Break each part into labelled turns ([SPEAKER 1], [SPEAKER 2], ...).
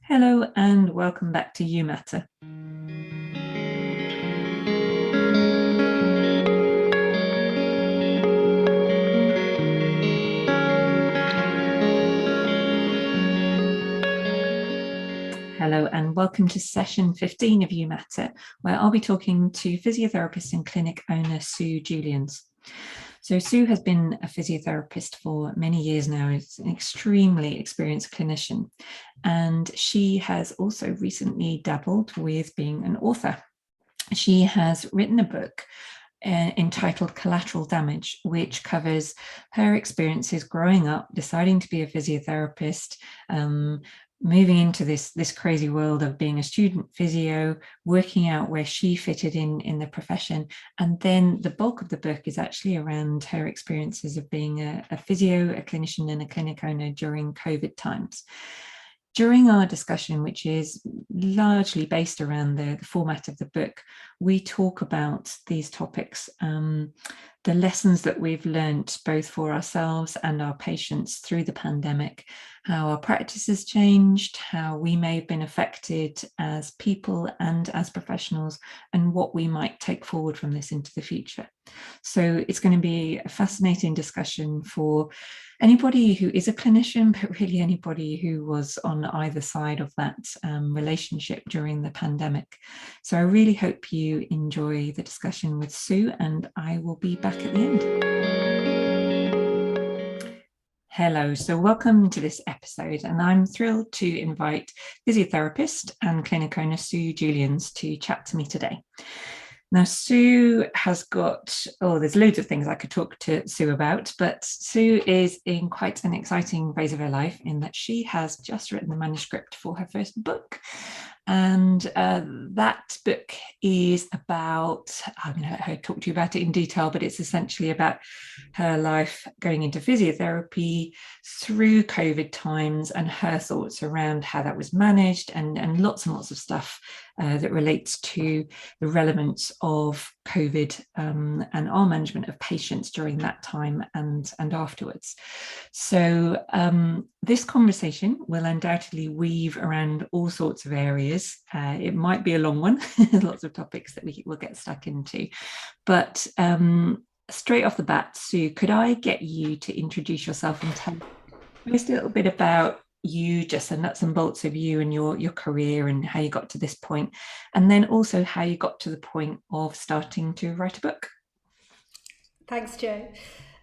[SPEAKER 1] Hello and welcome back to You Matter. Hello and welcome to session 15 of You Matter, where I'll be talking to physiotherapist and clinic owner Sue Juliens. So Sue has been a physiotherapist for many years now. Is an extremely experienced clinician, and she has also recently dabbled with being an author. She has written a book entitled Collateral Damage, which covers her experiences growing up, deciding to be a physiotherapist, moving into this crazy world of being a student physio, working out where she fitted in the profession. And then the bulk of the book is actually around her experiences of being a physio, a clinician, and a clinic owner during COVID times. During our discussion, which is largely based around the format of the book, we talk about these topics, the lessons that we've learnt both for ourselves and our patients through the pandemic, how our practice has changed, how we may have been affected as people and as professionals, and what we might take forward from this into the future. So it's going to be a fascinating discussion for anybody who is a clinician, but really anybody who was on either side of that relationship during the pandemic. So I really hope you enjoy the discussion with Sue, and I will be back at the end. Hello, so welcome to this episode, and I'm thrilled to invite physiotherapist and clinic owner Sue Juliens to chat to me today. Now, Sue has got, there's loads of things I could talk to Sue about, but Sue is in quite an exciting phase of her life in that she has just written the manuscript for her first book. And that book is about, I'm going to let her talk to you about it in detail, but it's essentially about her life going into physiotherapy through COVID times and her thoughts around how that was managed, and lots of stuff that relates to the relevance of COVID and our management of patients during that time and afterwards. So this conversation will undoubtedly weave around all sorts of areas. It might be a long one, lots of topics that we will get stuck into. But straight off the bat, Sue, could I get you to introduce yourself and tell just a little bit about you, just the nuts and bolts of you and your career and how you got to this point, and then also how you got to the point of starting to write a book.
[SPEAKER 2] Thanks, Joe.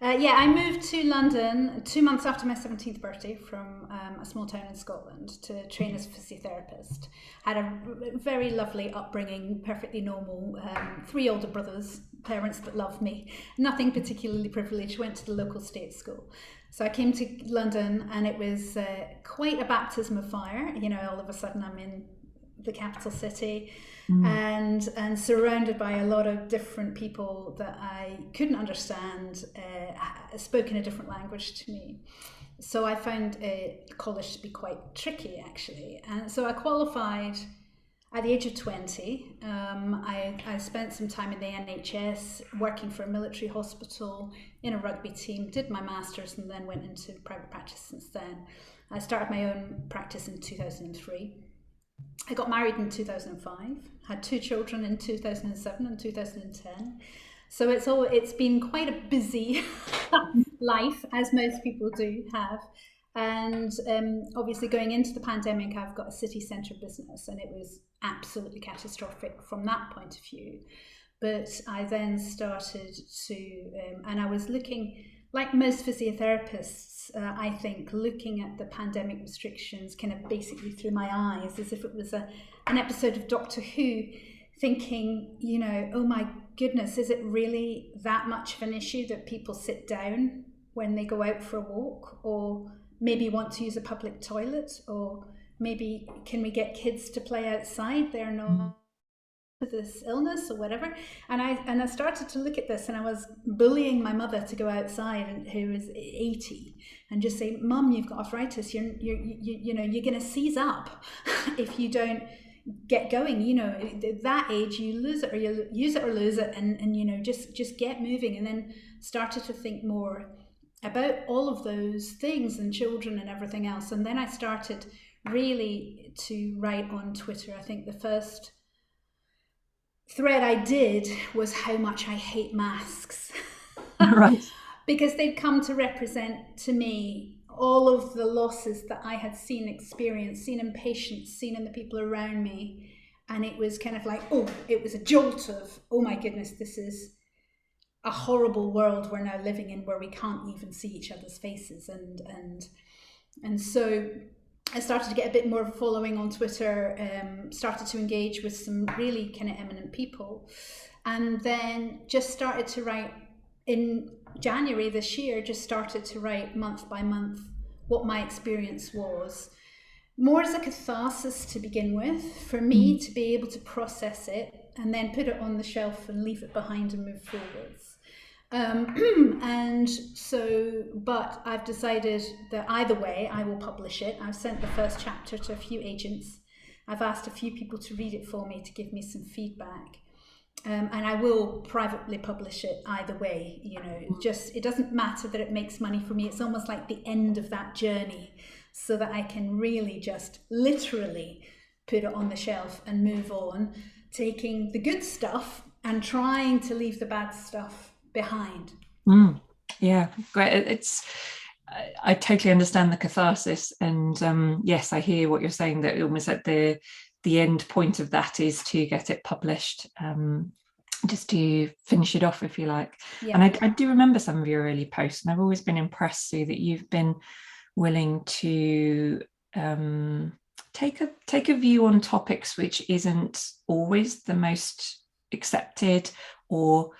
[SPEAKER 2] I moved to London 2 months after my 17th birthday from a small town in Scotland to train as a physiotherapist. Had a very lovely upbringing, perfectly normal, 3 older brothers, parents that loved me, nothing particularly privileged, went to the local state school. So I came to London and it was quite a baptism of fire. You know, all of a sudden I'm in the capital city and surrounded by a lot of different people that I couldn't understand, spoke in a different language to me. So I found college to be quite tricky, actually. And so I qualified at the age of 20. I spent some time in the NHS working for a military hospital in a rugby team, did my master's and then went into private practice since then. I started my own practice in 2003. I got married in 2005, had 2 children in 2007 and 2010. So it's been quite a busy life, as most people do have. And obviously going into the pandemic, I've got a city centre business and it was absolutely catastrophic from that point of view. But I then started to, and I was looking, like most physiotherapists, I think, looking at the pandemic restrictions kind of basically through my eyes, as if it was an episode of Doctor Who, thinking, you know, oh my goodness, is it really that much of an issue that people sit down when they go out for a walk, or maybe want to use a public toilet, or maybe can we get kids to play outside? They're not this illness or whatever, and I started to look at this, and I was bullying my mother to go outside, and who was 80, and just say, Mum, you've got arthritis, you're going to seize up if you don't get going. You know, at that age you lose it, or you use it or lose it, and you know, just get moving. And then started to think more about all of those things and children and everything else, and then I started really to write on Twitter. I think the first thread I did was how much I hate masks.
[SPEAKER 1] Right.
[SPEAKER 2] Because they'd come to represent to me all of the losses that I had experienced, seen in patients, seen in the people around me. And it was kind of like, it was a jolt of, oh my goodness, this is a horrible world we're now living in, where we can't even see each other's faces. And so I started to get a bit more of a following on Twitter, started to engage with some really kind of eminent people, and then just started to write in January this year, just started to write month by month what my experience was. More as a catharsis to begin with, for me to be able to process it and then put it on the shelf and leave it behind and move forwards. And so, but I've decided that either way I will publish it. I've sent the first chapter to a few agents. I've asked a few people to read it for me to give me some feedback. And I will privately publish it either way. It doesn't matter that it makes money for me. It's almost like the end of that journey, so that I can really just literally put it on the shelf and move on, taking the good stuff and trying to leave the bad stuff behind.
[SPEAKER 1] Yeah, great. I totally understand the catharsis, and yes, I hear what you're saying, that almost at the end point of that is to get it published, just to finish it off, if you like.
[SPEAKER 2] Yeah.
[SPEAKER 1] And I do remember some of your early posts, and I've always been impressed, Sue, that you've been willing to take a view on topics which isn't always the most accepted or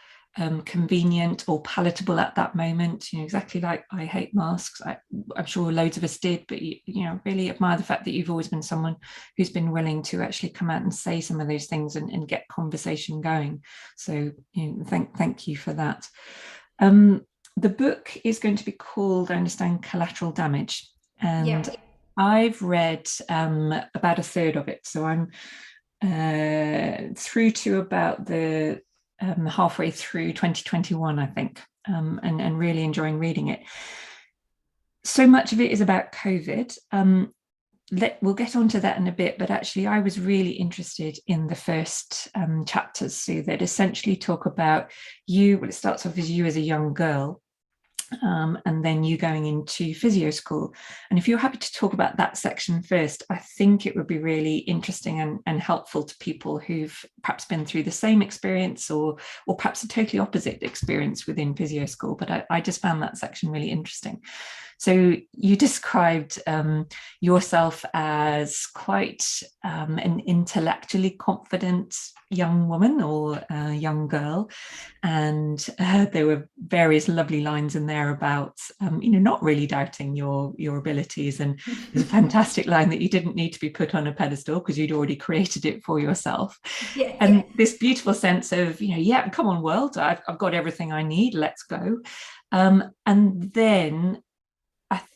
[SPEAKER 1] convenient or palatable at that moment. Exactly like I hate masks. I'm sure loads of us did, but really admire the fact that you've always been someone who's been willing to actually come out and say some of those things and get conversation going. So thank you for that. The book is going to be called, I understand, Collateral Damage, and I've read about a third of it, so I'm through to about the halfway through 2021, I think, and really enjoying reading it. So much of it is about COVID. We'll get onto that in a bit, but actually I was really interested in the first chapters, Sue, that essentially talk about it starts off as you as a young girl, and then you going into physio school. And if you're happy to talk about that section first, I think it would be really interesting and helpful to people who've perhaps been through the same experience or perhaps a totally opposite experience within physio school. But I just found that section really interesting. So you described yourself as quite an intellectually confident young woman or young girl, and there were various lovely lines in there about not really doubting your abilities. And there's a fantastic line that you didn't need to be put on a pedestal because you'd already created it for yourself. And this beautiful sense of come on world, I've got everything I need, let's go. And then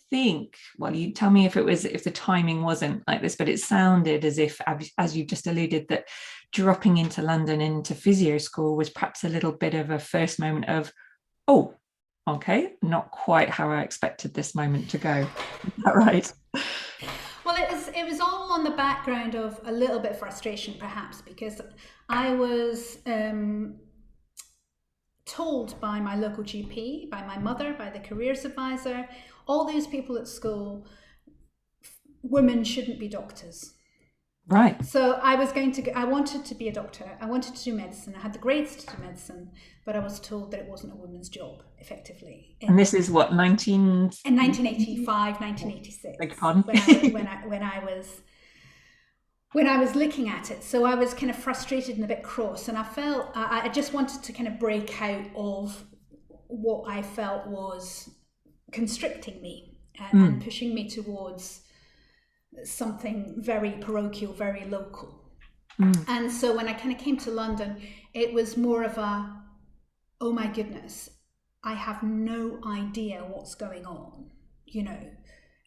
[SPEAKER 1] think, well, you tell me if the timing wasn't like this, but it sounded as if, as you've just alluded, that dropping into London into physio school was perhaps a little bit of a first moment of, oh, okay, not quite how I expected this moment to go. Is that right?
[SPEAKER 2] Well, it was all on the background of a little bit of frustration, perhaps, because I was told by my local GP, by my mother, by the careers advisor, all these people at school, women shouldn't be doctors.
[SPEAKER 1] Right.
[SPEAKER 2] So I wanted to be a doctor. I wanted to do medicine. I had the grades to do medicine, but I was told that it wasn't a woman's job, effectively.
[SPEAKER 1] And this is what,
[SPEAKER 2] 1985, 1986.
[SPEAKER 1] Beg pardon?
[SPEAKER 2] When I was looking at it. So I was kind of frustrated and a bit cross, and I felt I just wanted to kind of break out of what I felt was constricting me and pushing me towards something very parochial, very local. And so when I kind of came to London, it was more of a, oh my goodness, I have no idea what's going on,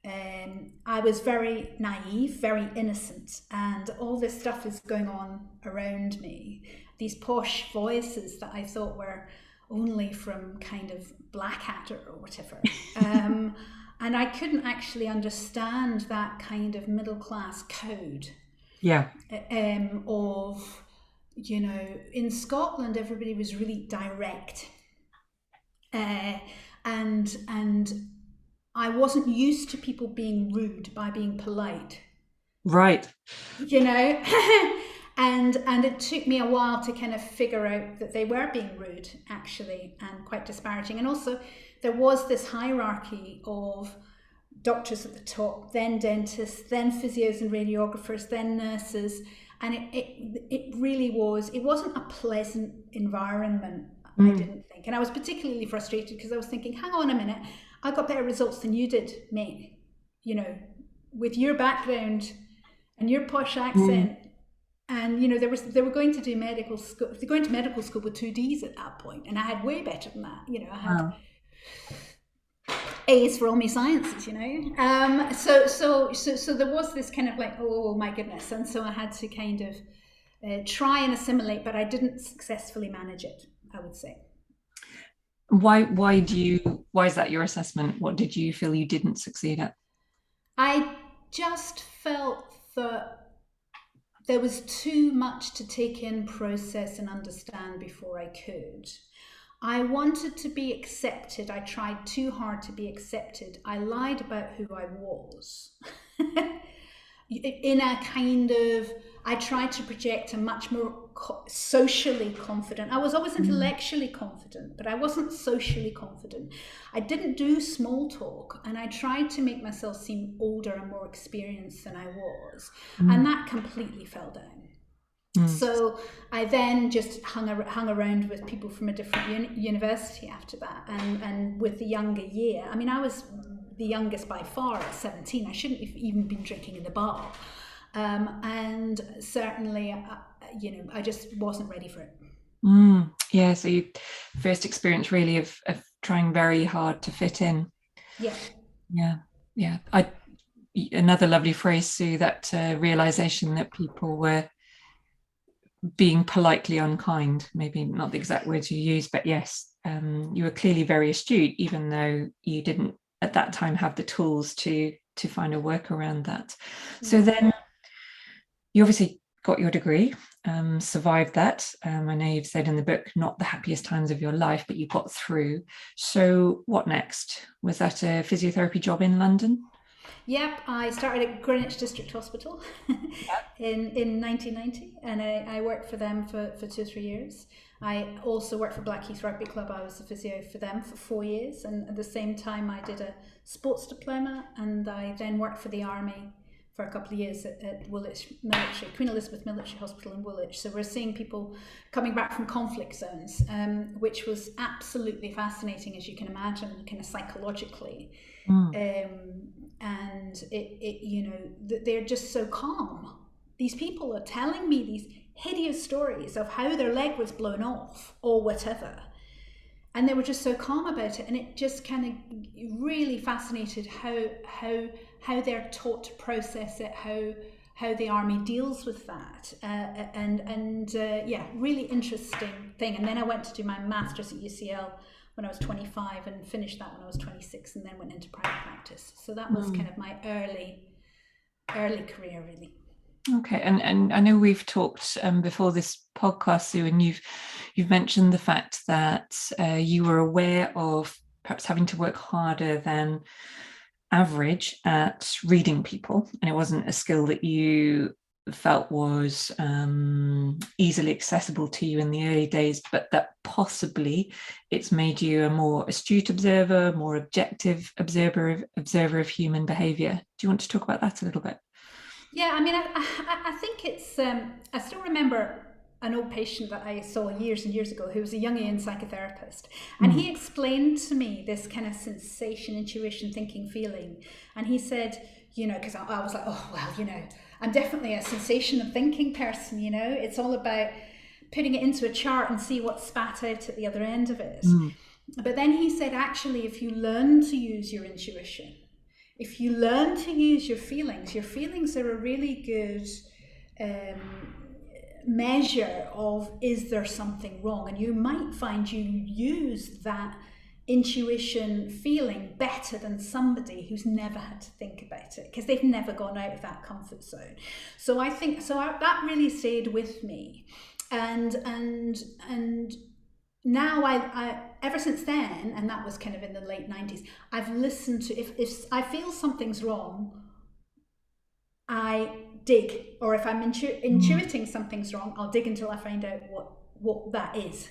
[SPEAKER 2] I was very naive, very innocent, and all this stuff is going on around me. These posh voices that I thought were only from kind of Blackadder or whatever, And I couldn't actually understand that kind of middle class code
[SPEAKER 1] Yeah.
[SPEAKER 2] of, in Scotland, everybody was really direct. And I wasn't used to people being rude by being polite,
[SPEAKER 1] Right.
[SPEAKER 2] and it took me a while to kind of figure out that they were being rude, actually, and quite disparaging. And also, there was this hierarchy of doctors at the top, then dentists, then physios and radiographers, then nurses, and it really was. It wasn't a pleasant environment, I didn't think, and I was particularly frustrated because I was thinking, hang on a minute, I got better results than you did, mate. With your background and your posh accent. And they were going to do medical school. They're going to medical school with 2 Ds at that point, and I had way better than that. I had A's for all my sciences. So there was this kind of like, oh my goodness, and so I had to kind of try and assimilate, but I didn't successfully manage it, I would say.
[SPEAKER 1] Why is that your assessment? What did you feel you didn't succeed at?
[SPEAKER 2] I just felt that there was too much to take in, process, and understand before I could. I wanted to be accepted. I tried too hard to be accepted. I lied about who I was. In a kind of, I tried to project a much more socially confident. I was always intellectually confident, but I wasn't socially confident. I didn't do small talk, and I tried to make myself seem older and more experienced than I was, and that completely fell down. So I then just hung around with people from a different university after that, and with the younger year. I mean, I was the youngest by far at 17. I shouldn't have even been drinking in the bar. And certainly, I just wasn't ready for it.
[SPEAKER 1] Yeah, so you first experience really of trying very hard to fit in. Yeah. Another lovely phrase, Sue, that realization that people were being politely unkind, maybe not the exact words you used, but yes, you were clearly very astute, even though you didn't at that time have the tools to find a work around that. So then you obviously got your degree, survived that. I know you've said in the book, not the happiest times of your life, but you got through. So what next? Was that a physiotherapy job in London?
[SPEAKER 2] Yep, I started at Greenwich District Hospital in 1990, and I worked for them for 2 or 3 years. I also worked for Blackheath Rugby Club. I was a physio for them for 4 years, and at the same time I did a sports diploma, and I then worked for the Army for a couple of years at Woolwich Military, Queen Elizabeth Military Hospital in Woolwich. So we're seeing people coming back from conflict zones, which was absolutely fascinating, as you can imagine, kind of psychologically. And they're just so calm. These people are telling me these hideous stories of how their leg was blown off or whatever, and they were just so calm about it, and it just kind of really fascinated how they're taught to process it, how the Army deals with that, really interesting thing. And then I went to do my master's at UCL when I was 25 and finished that when I was 26, and then went into private practice. So that was kind of my early career, really.
[SPEAKER 1] Okay, and I know we've talked before this podcast, Sue, and you've mentioned the fact that you were aware of perhaps having to work harder than average at reading people, and it wasn't a skill that you felt was easily accessible to you in the early days, but that possibly it's made you a more astute observer, more objective observer of human behavior. Do you want to talk about that a little bit?
[SPEAKER 2] Yeah, I mean, I think it's, I still remember an old patient that I saw years and years ago who was a Jungian psychotherapist. And he explained to me this kind of sensation, intuition, thinking, feeling. And he said, because I was like, oh, well, I'm definitely a sensation of thinking person, It's all about putting it into a chart and see what's spat out at the other end of it. But then he said, actually, if you learn to use your intuition, if you learn to use your feelings are a really good measure of, is there something wrong? And you might find you use that intuition feeling better than somebody who's never had to think about it because they've never gone out of that comfort zone. So I think that really stayed with me, and now I ever since then, and that was kind of in the late 90s, I've listened to, if I feel something's wrong, I dig, or if I'm intuiting something's wrong, I'll dig until I find out what that is,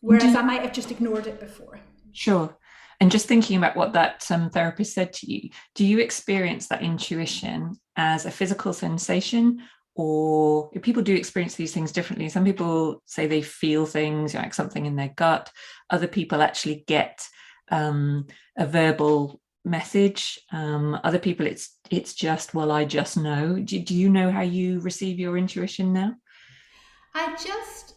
[SPEAKER 2] whereas I might have just ignored it before.
[SPEAKER 1] Sure. And just thinking about what that therapist said to you, do you experience that intuition as a physical sensation, or people do experience these things differently? Some people say they feel things, like something in their gut. Other people actually get a verbal message. Other people, it's just, well, I just know. Do you know how you receive your intuition now?
[SPEAKER 2] I just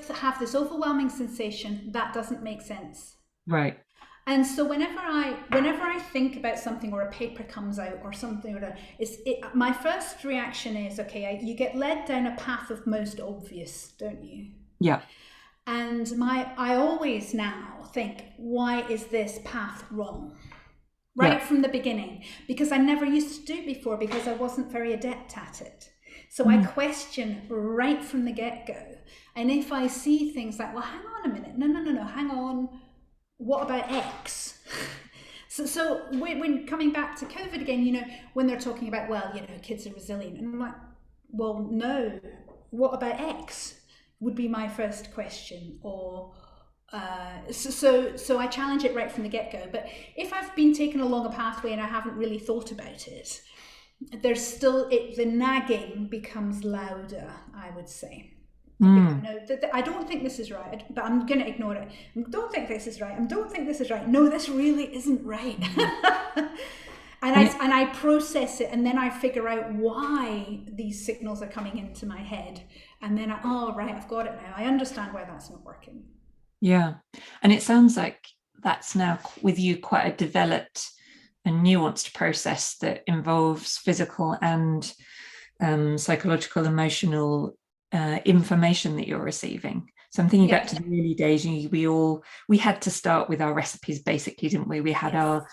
[SPEAKER 2] have this overwhelming sensation that doesn't make sense.
[SPEAKER 1] Right.
[SPEAKER 2] And so whenever I think about something, or a paper comes out or something, my first reaction is, okay, you get led down a path of most obvious, don't you?
[SPEAKER 1] Yeah.
[SPEAKER 2] And I always now think, why is this path wrong? Right from the beginning, because I never used to do it before, because I wasn't very adept at it. So I question right from the get-go. And if I see things like, well, hang on a minute, no, hang on, what about X? So when coming back to COVID again, when they're talking about, well, kids are resilient, and I'm like, well, no, what about X would be my first question. Or so I challenge it right from the get-go. But if I've been taken along a pathway and I haven't really thought about it, there's still the nagging becomes louder, I would say. I don't think this is right, but I'm going to ignore it. I don't think this is right. I don't think this is right. No, this really isn't right. And I process it, and then I figure out why these signals are coming into my head, and then right, I've got it now. I understand why that's not working.
[SPEAKER 1] Yeah, and it sounds like that's now with you quite a developed and nuanced process that involves physical and psychological, emotional information that you're receiving. So I'm thinking back to the early days. We had to start with our recipes, basically, didn't we? We had our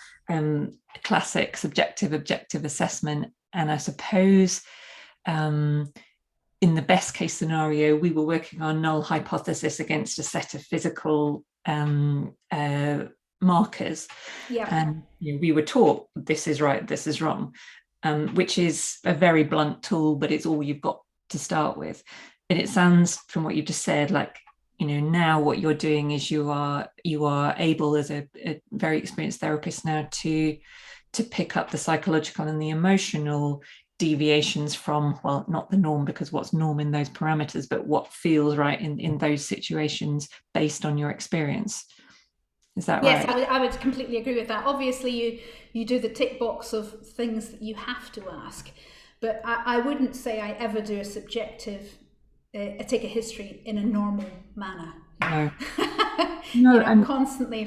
[SPEAKER 1] classic subjective, objective assessment, and I suppose in the best case scenario, we were working on null hypothesis against a set of physical markers. And we were taught this is right, this is wrong, which is a very blunt tool, but it's all you've got to start with. And it sounds from what you just said like, now what you're doing is you are able as a very experienced therapist now to pick up the psychological and the emotional deviations from, well, not the norm, because what's norm in those parameters, but what feels right in those situations based on your experience. Is that right?
[SPEAKER 2] Yes, I would completely agree with that. Obviously, you do the tick box of things that you have to ask, but I wouldn't say I ever do a subjective, take a history in a normal manner.
[SPEAKER 1] No.
[SPEAKER 2] I'm constantly,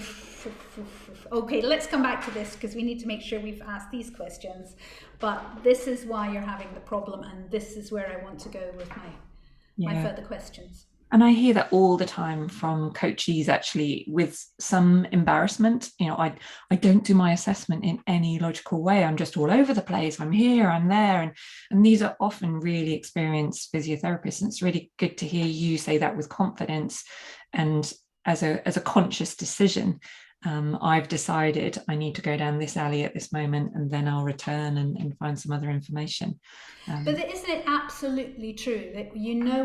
[SPEAKER 2] okay, let's come back to this because we need to make sure we've asked these questions, but this is why you're having the problem, and this is where I want to go with my further questions.
[SPEAKER 1] And I hear that all the time from coachees, actually, with some embarrassment. I don't do my assessment in any logical way. I'm just all over the place. I'm here, I'm there. And these are often really experienced physiotherapists. And it's really good to hear you say that with confidence and as a conscious decision. I've decided I need to go down this alley at this moment, and then I'll return and find some other information.
[SPEAKER 2] But isn't it absolutely true that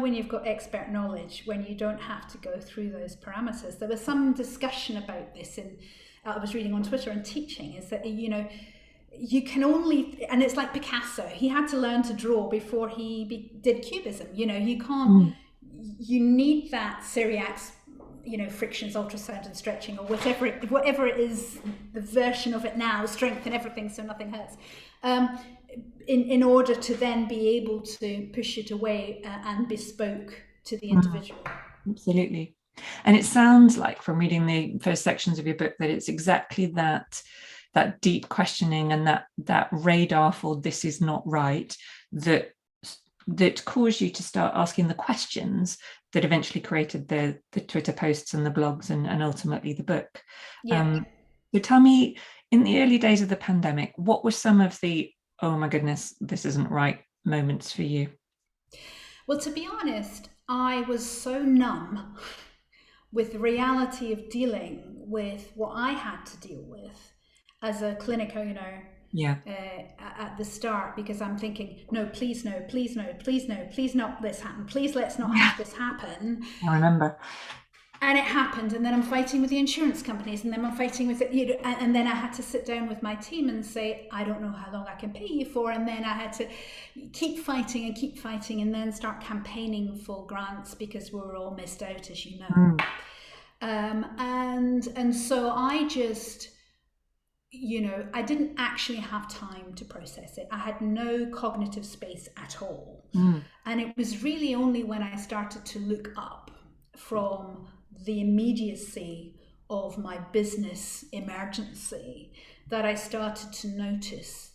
[SPEAKER 2] when you've got expert knowledge when you don't have to go through those parameters? There was some discussion about this I was reading on Twitter and teaching, is that you can only, and it's like Picasso, he had to learn to draw before he did cubism. You can't, you need that Cyriax, frictions, ultrasound and stretching, or whatever it is, the version of it now, strength and everything so nothing hurts, in order to then be able to push it away and bespoke to the individual.
[SPEAKER 1] Absolutely. And it sounds like, from reading the first sections of your book, that it's exactly that deep questioning and that radar for this is not right that caused you to start asking the questions that eventually created the Twitter posts and the blogs and ultimately the book.
[SPEAKER 2] Yeah.
[SPEAKER 1] So tell me, in the early days of the pandemic, what were some of the, oh my goodness, this isn't right moments for you?
[SPEAKER 2] Well, to be honest, I was so numb with the reality of dealing with what I had to deal with as a clinic owner
[SPEAKER 1] Yeah,
[SPEAKER 2] at the start, because I'm thinking, no, please, no, please, no, please, no, please not this happen. Please let's not
[SPEAKER 1] yeah,
[SPEAKER 2] have this happen.
[SPEAKER 1] I remember.
[SPEAKER 2] And it happened, and then I'm fighting with the insurance companies, and then I'm fighting with and then I had to sit down with my team and say, I don't know how long I can pay you for, and then I had to keep fighting, and then start campaigning for grants because we were all missed out, as you know. And so I just, I didn't actually have time to process it. I had no cognitive space at all. And it was really only when I started to look up from the immediacy of my business emergency that I started to notice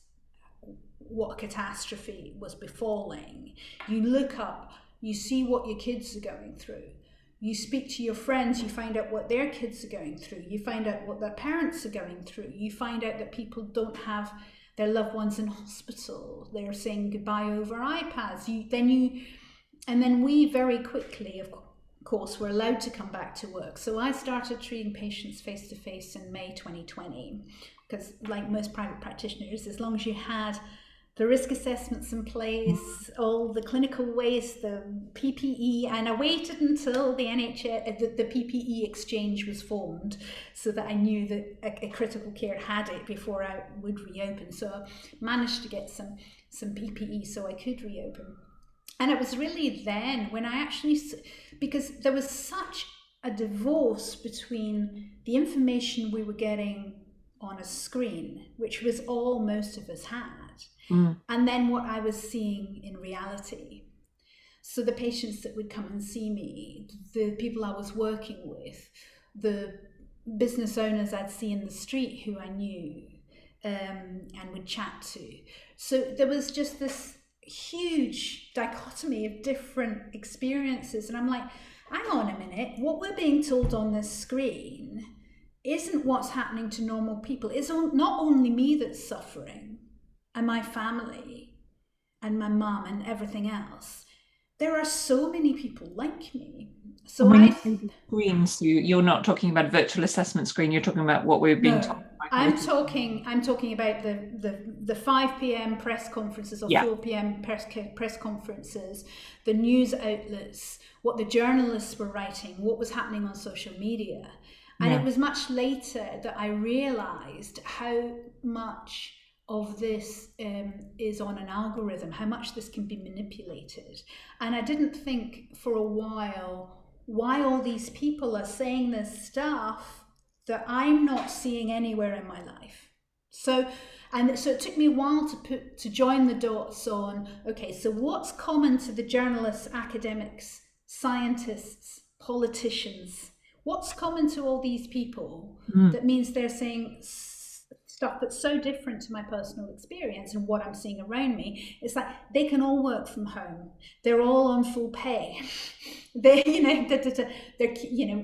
[SPEAKER 2] what catastrophe was befalling. You look up, you see what your kids are going through. You speak to your friends, you find out what their kids are going through. You find out what their parents are going through. You find out that people don't have their loved ones in hospital. They're saying goodbye over iPads. And then we very quickly, of course, were allowed to come back to work. So I started treating patients face to face in May 2020, because like most private practitioners, as long as you had the risk assessments in place, all the clinical waste, the PPE, and I waited until the NHS, the PPE exchange was formed so that I knew that a critical care had it before I would reopen. So I managed to get some PPE so I could reopen. And it was really then when I actually, because there was such a divorce between the information we were getting on a screen, which was all most of us had, and then what I was seeing in reality. So the patients that would come and see me, the people I was working with, the business owners I'd see in the street who I knew and would chat to. So there was just this huge dichotomy of different experiences. And I'm like, hang on a minute, what we're being told on this screen isn't what's happening to normal people. It's not only me that's suffering, and my family and my mum and everything else. There are so many people like me. So
[SPEAKER 1] when you say the screens, you're not talking about a virtual assessment screen, you're talking about what we're being told.
[SPEAKER 2] I'm talking about the 5 p.m. press conferences or 4 p.m. press conferences, the news outlets, what the journalists were writing, what was happening on social media. And it was much later that I realized how much of this is on an algorithm, how much this can be manipulated. And I didn't think for a while why all these people are saying this stuff that I'm not seeing anywhere in my life. So it took me a while to join the dots on, okay, so what's common to the journalists, academics, scientists, politicians? What's common to all these people that means they're saying stuff that's so different to my personal experience and what I'm seeing around me? It's like they can all work from home. They're all on full pay. They're,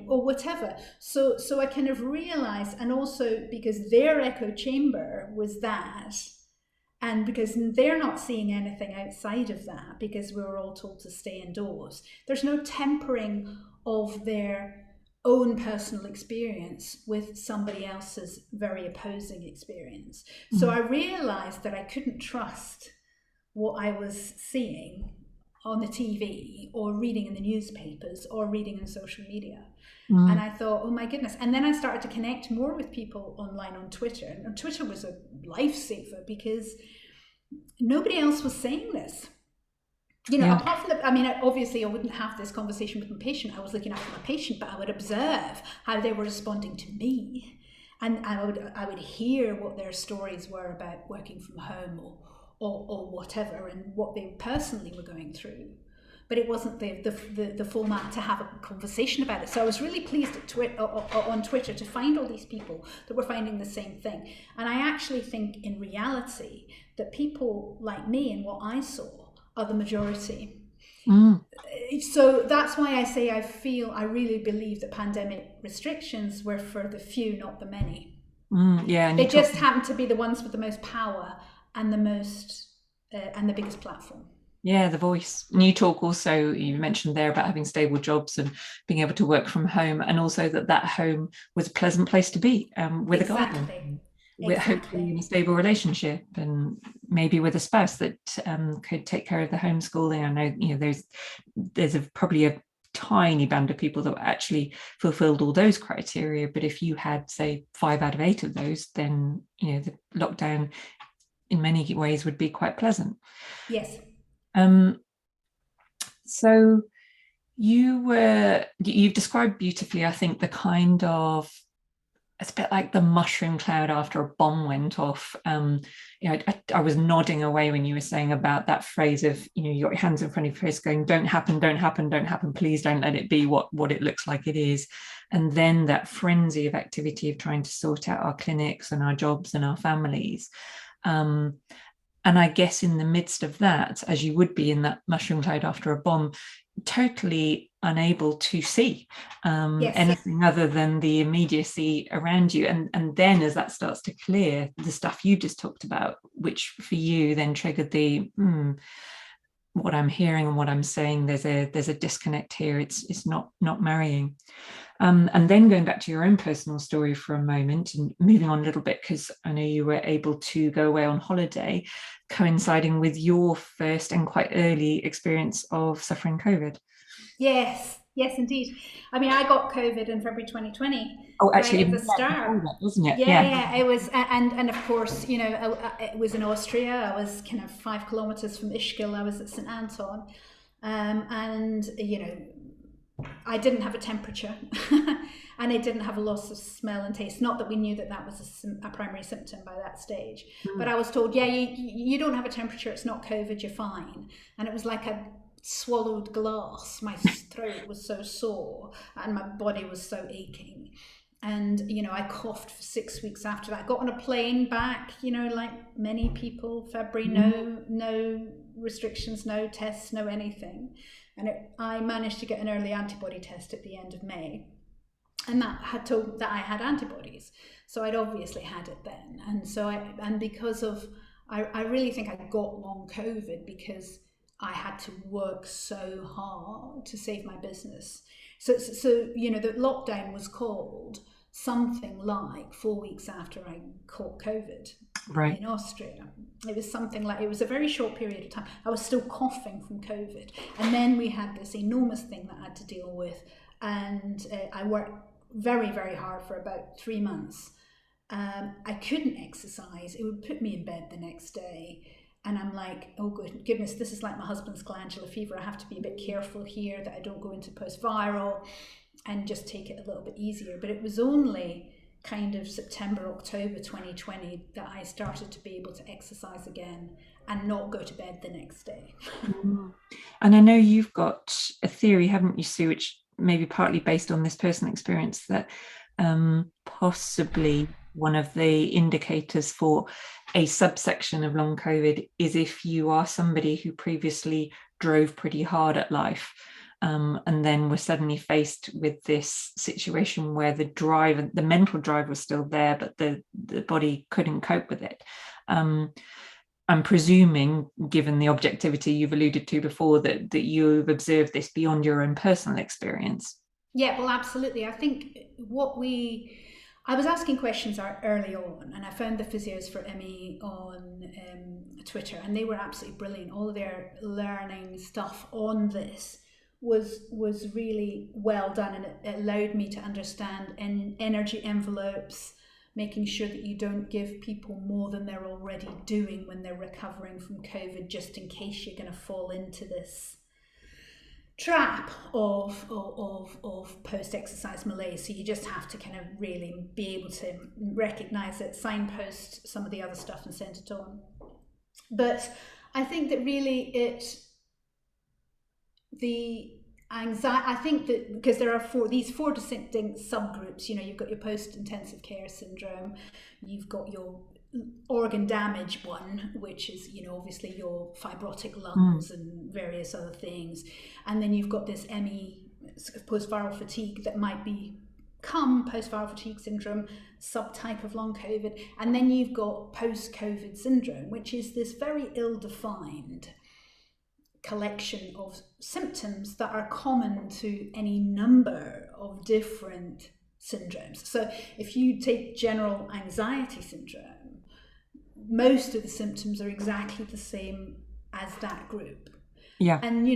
[SPEAKER 2] or whatever. So I kind of realized, and also because their echo chamber was that, and because they're not seeing anything outside of that, because we were all told to stay indoors, there's no tempering of their own personal experience with somebody else's very opposing experience. So I realized that I couldn't trust what I was seeing on the TV or reading in the newspapers or reading in social media. And I thought, oh my goodness. And then I started to connect more with people online on Twitter. And Twitter was a lifesaver because nobody else was saying this. Apart from obviously I wouldn't have this conversation with my patient. I was looking after my patient, but I would observe how they were responding to me. And I would hear what their stories were about working from home or whatever, and what they personally were going through. But it wasn't the format to have a conversation about it. So I was really pleased on Twitter to find all these people that were finding the same thing. And I actually think in reality that people like me and what I saw are the majority. So that's why I say I really believe that pandemic restrictions were for the few, not the many.
[SPEAKER 1] Yeah, and
[SPEAKER 2] They
[SPEAKER 1] you talk.
[SPEAKER 2] just happen to be the ones with the most power and the most and the biggest platform.
[SPEAKER 1] Yeah, the voice. And you talk also, you mentioned there about having stable jobs and being able to work from home, and also that home was a pleasant place to be, with a
[SPEAKER 2] Exactly.
[SPEAKER 1] garden, with hopefully in a
[SPEAKER 2] Exactly.
[SPEAKER 1] stable relationship, and maybe with a spouse that could take care of the homeschooling. I know, there's probably a tiny band of people that actually fulfilled all those criteria. But if you had, say, 5 out of 8 of those, then the lockdown in many ways would be quite pleasant.
[SPEAKER 2] Yes.
[SPEAKER 1] Um, so you've described beautifully, I think, the kind of, it's a bit like the mushroom cloud after a bomb went off. I was nodding away when you were saying about that phrase of, you got your hands in front of your face going, don't happen, don't happen, don't happen, please don't let it be what it looks like it is. And then that frenzy of activity of trying to sort out our clinics and our jobs and our families. And I guess in the midst of that, as you would be in that mushroom cloud after a bomb, totally unable to see
[SPEAKER 2] Yes.
[SPEAKER 1] anything other than the immediacy around you. And then as that starts to clear, the stuff you just talked about, which for you then triggered the what I'm hearing and what I'm saying, there's a disconnect here. It's not marrying. And then going back to your own personal story for a moment and moving on a little bit, because I know you were able to go away on holiday, coinciding with your first and quite early experience of suffering COVID.
[SPEAKER 2] Yes. Yes, indeed. I mean, I got COVID in February 2020,
[SPEAKER 1] Oh,
[SPEAKER 2] right
[SPEAKER 1] actually,
[SPEAKER 2] at the
[SPEAKER 1] yeah, before
[SPEAKER 2] start.
[SPEAKER 1] that, wasn't it?
[SPEAKER 2] Yeah,
[SPEAKER 1] Yeah.
[SPEAKER 2] yeah, it was, and of course, it was in Austria. I was kind of 5 kilometers from Ischgl. I was at St Anton, and I didn't have a temperature, and I didn't have a loss of smell and taste. Not that we knew that was a primary symptom by that stage, but
[SPEAKER 1] Mm.
[SPEAKER 2] I was told, yeah, you don't have a temperature. It's not COVID. You're fine. And it was like I swallowed glass. My throat was so sore, and my body was so aching. And I coughed for 6 weeks after that. I got on a plane back, like many people. February,
[SPEAKER 1] Mm.
[SPEAKER 2] no restrictions, no tests, no anything. And I managed to get an early antibody test at the end of May, and that had told that I had antibodies. So I'd obviously had it then, and because of, I really think I got long COVID because I had to work so hard to save my business. So the lockdown was called something like 4 weeks after I caught COVID
[SPEAKER 1] Right.
[SPEAKER 2] in Austria. It was something like, it was a very short period of time. I was still coughing from COVID. And then we had this enormous thing that I had to deal with. And I worked very, very hard for about 3 months. I couldn't exercise. It would put me in bed the next day. And I'm like, oh goodness, this is like my husband's glandular fever. I have to be a bit careful here that I don't go into post-viral and just take it a little bit easier. But it was only kind of September, October 2020 that I started to be able to exercise again and not go to bed the next day.
[SPEAKER 1] Mm. And I know you've got a theory, haven't you, Sue, which may be partly based on this personal experience, that possibly one of the indicators for a subsection of long COVID is if you are somebody who previously drove pretty hard at life, and then were suddenly faced with this situation where the mental drive was still there, but the body couldn't cope with it. I'm presuming, given the objectivity you've alluded to before, that you've observed this beyond your own personal experience.
[SPEAKER 2] Yeah, well, absolutely. I think I was asking questions early on, and I found the physios for ME on Twitter, and they were absolutely brilliant. All of their learning stuff on this was really well done, and it allowed me to understand energy envelopes, making sure that you don't give people more than they're already doing when they're recovering from COVID, just in case you're going to fall into this trap of post-exercise malaise. So you just have to kind of really be able to recognize it, signpost some of the other stuff and send it on. But I think that really the anxiety, I think that because there are these four distinct subgroups, you've got your post-intensive care syndrome, you've got your organ damage one, which is, obviously your fibrotic lungs and various other things. And then you've got this ME, post-viral fatigue, that might become post-viral fatigue syndrome, subtype of long COVID. And then you've got post-COVID syndrome, which is this very ill-defined collection of symptoms that are common to any number of different syndromes. So if you take general anxiety syndrome, most of the symptoms are exactly the same as that group.
[SPEAKER 1] Yeah.
[SPEAKER 2] And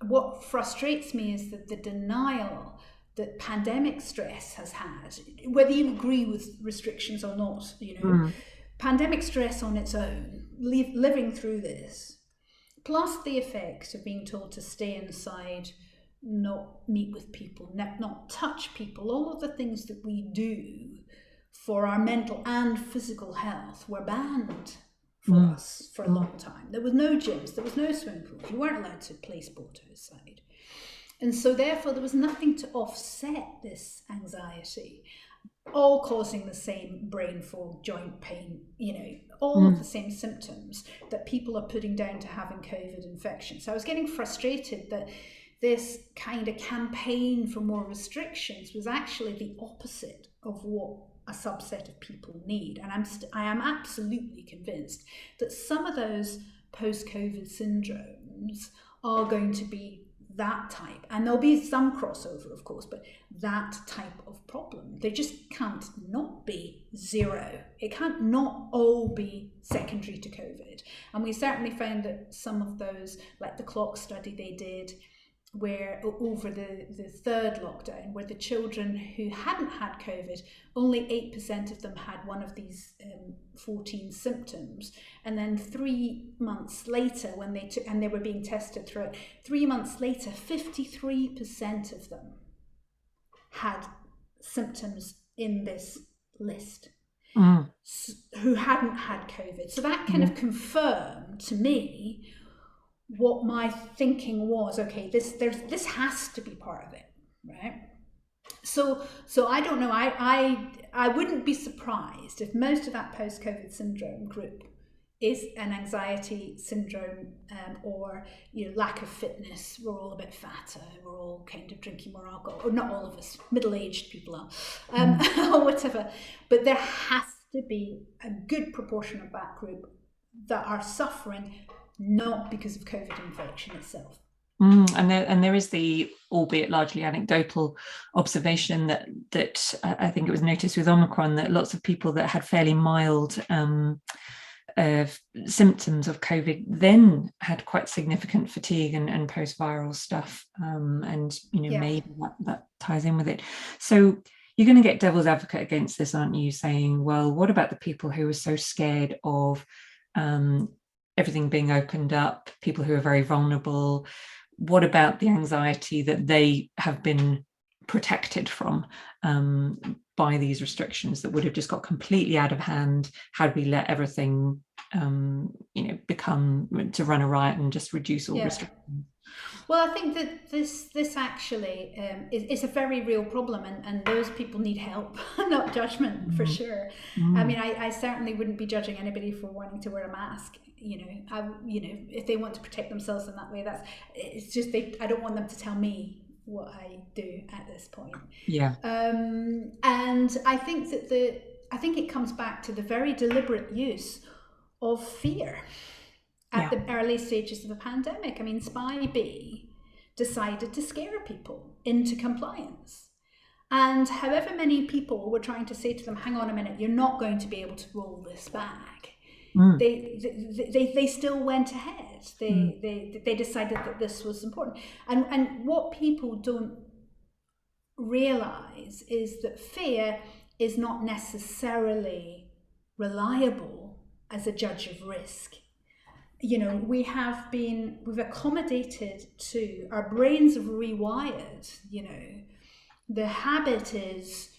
[SPEAKER 2] what frustrates me is that the denial that pandemic stress has had, whether you agree with restrictions or not, pandemic stress on its own, living through this, plus the effect of being told to stay inside, not meet with people, not touch people, all of the things that we do for our mental and physical health were banned for us for a long time. There was no gyms, there was no swimming pools, you weren't allowed to play sport outside. And so therefore there was nothing to offset this anxiety, all causing the same brain fog, joint pain, all of the same symptoms that people are putting down to having COVID infection. So I was getting frustrated that this kind of campaign for more restrictions was actually the opposite of what a subset of people need. And I am absolutely convinced that some of those post-COVID syndromes are going to be that type, and there'll be some crossover, of course, but that type of problem. They just can't not be zero. It can't not all be secondary to COVID. And we certainly found that some of those, like the clock study they did, where over the third lockdown, where the children who hadn't had COVID, only 8% of them had one of these 14 symptoms. And then 3 months later, when they were being tested through it, 3 months later, 53% of them had symptoms in this list who hadn't had COVID. So that kind of confirmed to me what my thinking was. Okay, this has to be part of it, right? So I don't know. I wouldn't be surprised if most of that post-COVID syndrome group is an anxiety syndrome, or lack of fitness. We're all a bit fatter. We're all kind of drinking more alcohol, or not all of us. Middle-aged people are, or whatever. But there has to be a good proportion of that group that are suffering not because of COVID infection itself.
[SPEAKER 1] And there is the, albeit largely anecdotal, observation that I think it was noticed with Omicron, that lots of people that had fairly mild symptoms of COVID then had quite significant fatigue and post-viral stuff, and maybe that ties in with it. So you're going to get devil's advocate against this, aren't you, saying, well, what about the people who are so scared of everything being opened up, people who are very vulnerable? What about the anxiety that they have been protected from by these restrictions that would have just got completely out of hand had we let everything become to run a riot and just reduce all restrictions?
[SPEAKER 2] Well, I think that this actually is a very real problem, and those people need help, not judgment, for sure. I mean, I certainly wouldn't be judging anybody for wanting to wear a mask. If they want to protect themselves in that way, it's just I don't want them to tell me what I do at this point.
[SPEAKER 1] Yeah.
[SPEAKER 2] And I think that it comes back to the very deliberate use of fear at the early stages of the pandemic. I mean, Spy B decided to scare people into compliance. And however many people were trying to say to them, hang on a minute, you're not going to be able to roll this back. They still went ahead. They decided that this was important. And what people don't realize is that fear is not necessarily reliable as a judge of risk. We've accommodated to, our brains have rewired, the habit is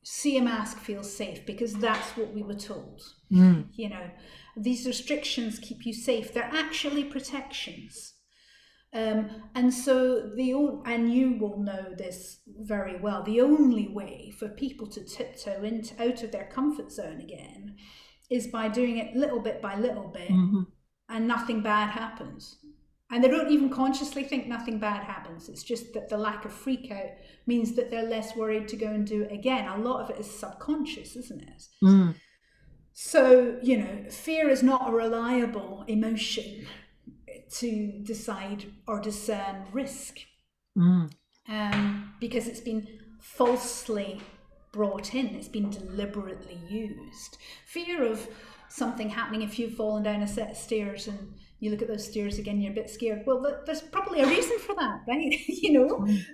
[SPEAKER 2] see a mask, feel safe, because that's what we were told. These restrictions keep you safe. They're actually protections. And so and you will know this very well, the only way for people to tiptoe out of their comfort zone again is by doing it little bit by little bit, and nothing bad happens. And they don't even consciously think nothing bad happens. It's just that the lack of freak out means that they're less worried to go and do it again. A lot of it is subconscious, isn't it? So, fear is not a reliable emotion to decide or discern risk, because it's been falsely brought in, it's been deliberately used. Fear of something happening if you've fallen down a set of stairs and you look at those stairs again, you're a bit scared. Well, there's probably a reason for that, right?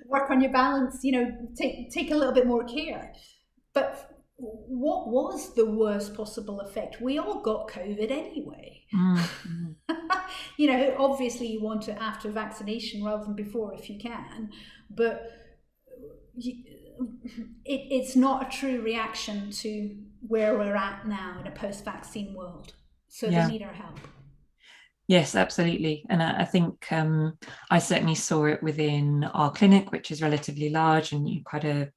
[SPEAKER 2] Work on your balance, take a little bit more care. But what was the worst possible effect? We all got COVID anyway. Obviously you want it after vaccination rather than before if you can, but it's not a true reaction to where we're at now in a post-vaccine world. So they need our help.
[SPEAKER 1] Yes, absolutely. And I think I certainly saw it within our clinic, which is relatively large and quite a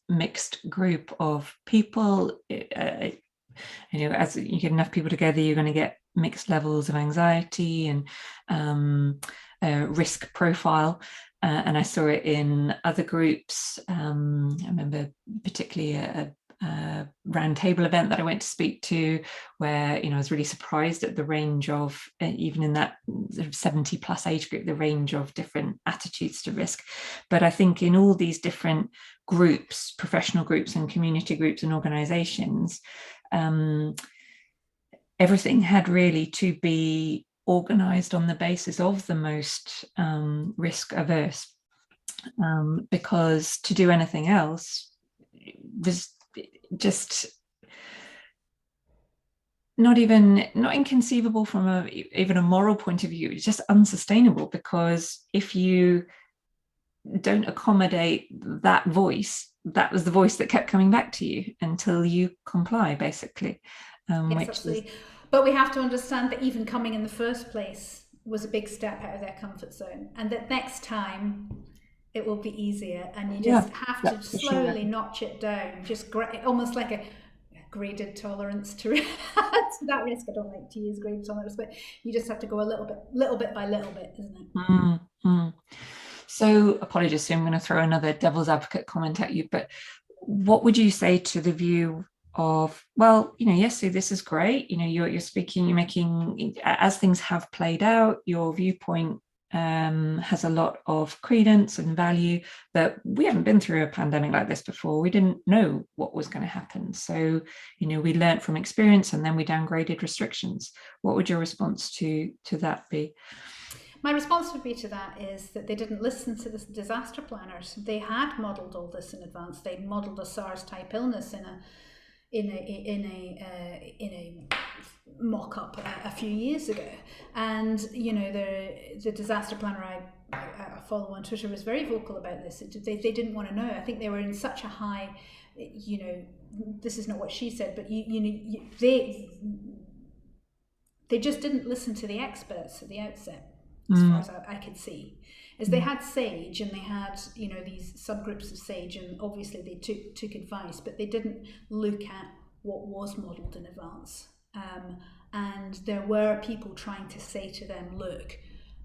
[SPEAKER 1] mixed group of people. As you get enough people together, you're going to get mixed levels of anxiety and risk profile. And I saw it in other groups. I remember particularly a round table event that I went to speak to, where I was really surprised at the range of, even in that sort of 70 plus age group, the range of different attitudes to risk. But I think in all these different groups, professional groups and community groups and organizations, everything had really to be organized on the basis of the most risk averse, because to do anything else was just not inconceivable from even a moral point of view. It's just unsustainable, because if you don't accommodate that voice, that was the voice that kept coming back to you until you comply, basically.
[SPEAKER 2] Yes, absolutely. But we have to understand that even coming in the first place was a big step out of their comfort zone, and that next time it will be easier, and you just have to slowly notch it down, just almost like a graded tolerance to that risk. I don't like to use graded tolerance, but you just have to go a little bit by little bit, isn't it?
[SPEAKER 1] So apologies, Sue, I'm going to throw another devil's advocate comment at you, but what would you say to the view of, well, yes, Sue, this is great, you're speaking, you're making, as things have played out, your viewpoint has a lot of credence and value, but we haven't been through a pandemic like this before. We didn't know what was going to happen. So, we learned from experience, and then we downgraded restrictions. What would your response to that be?
[SPEAKER 2] My response would be to that is that they didn't listen to the disaster planners. They had modelled all this in advance. They modelled a SARS type illness in a mock-up a few years ago, and the disaster planner I follow on Twitter was very vocal about this. They didn't want to know. I think they were in such a high, this is not what she said, but they just didn't listen to the experts at the outset, as far as I could see. As they had SAGE, and they had these subgroups of SAGE, and obviously they took advice, but they didn't look at what was modelled in advance. And there were people trying to say to them, look,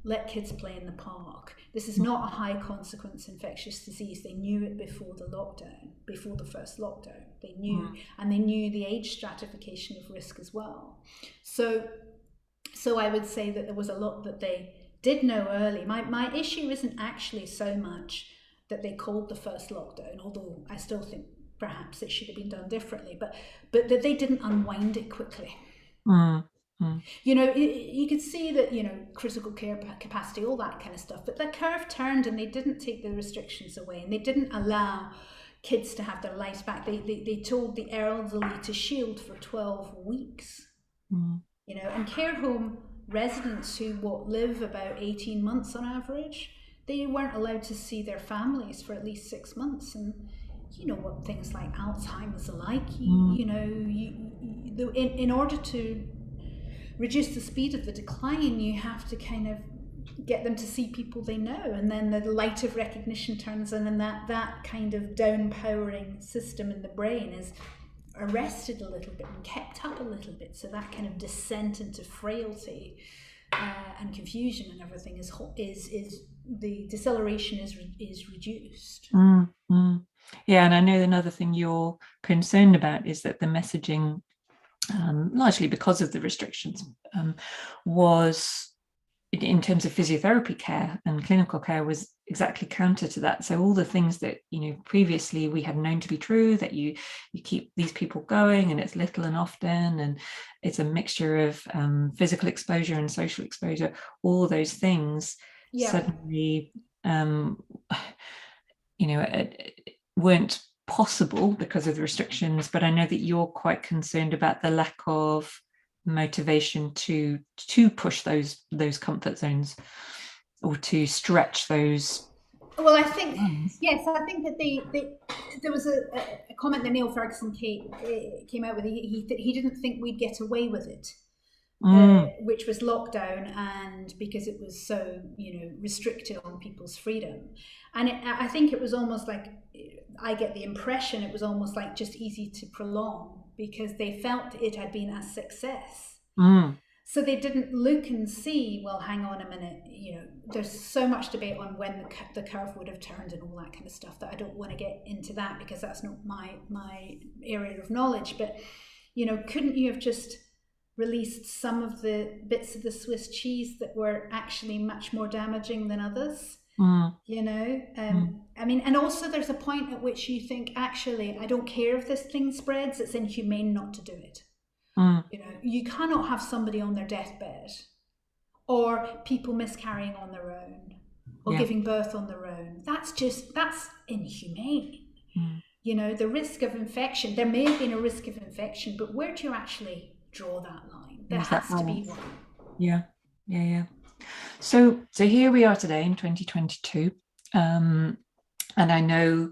[SPEAKER 2] let kids play in the park. This is not a high consequence infectious disease. They knew it before the lockdown, before the first lockdown. They knew, and they knew the age stratification of risk as well. So I would say that there was a lot that they did know early. My issue isn't actually so much that they called the first lockdown, although I still think perhaps it should have been done differently, but that they didn't unwind it quickly. You could see that, critical care capacity, all that kind of stuff, but the curve turned, and they didn't take the restrictions away, and they didn't allow kids to have their lives back. They told the elderly to shield for 12 weeks, and care home residents who live about 18 months on average, they weren't allowed to see their families for at least 6 months. And you know what things like Alzheimer's are like. In order to reduce the speed of the decline, you have to kind of get them to see people they know, and then the light of recognition turns in, and that kind of down-powering system in the brain is arrested a little bit and kept up a little bit, so that kind of descent into frailty and confusion and everything is the deceleration is reduced.
[SPEAKER 1] Yeah, and I know another thing you're concerned about is that the messaging, largely because of the restrictions, was in terms of physiotherapy care and clinical care was exactly counter to that. So all the things that, previously we had known to be true, that you keep these people going and it's little and often, and it's a mixture of physical exposure and social exposure, all those things suddenly, weren't possible because of the restrictions. But I know that you're quite concerned about the lack of motivation to push those comfort zones or to stretch those.
[SPEAKER 2] Well, I think yes, I think that there was a comment that Neil Ferguson came out with. He didn't think we'd get away with it, which was lockdown, and because it was so restricted on people's freedom, and I think it was almost like, I get the impression it was almost like just easy to prolong because they felt it had been a success. So they didn't look and see, well, hang on a minute, there's so much debate on when the curve would have turned and all that kind of stuff that I don't want to get into that because that's not my area of knowledge. But, couldn't you have just released some of the bits of the Swiss cheese that were actually much more damaging than others? I mean, and also there's a point at which you think, actually, I don't care if this thing spreads, it's inhumane not to do it. You cannot have somebody on their deathbed or people miscarrying on their own or giving birth on their own. That's inhumane. The risk of infection, there may have been a risk of infection, but where do you actually draw that line? There has to be one.
[SPEAKER 1] Yeah. So here we are today in 2022, and I know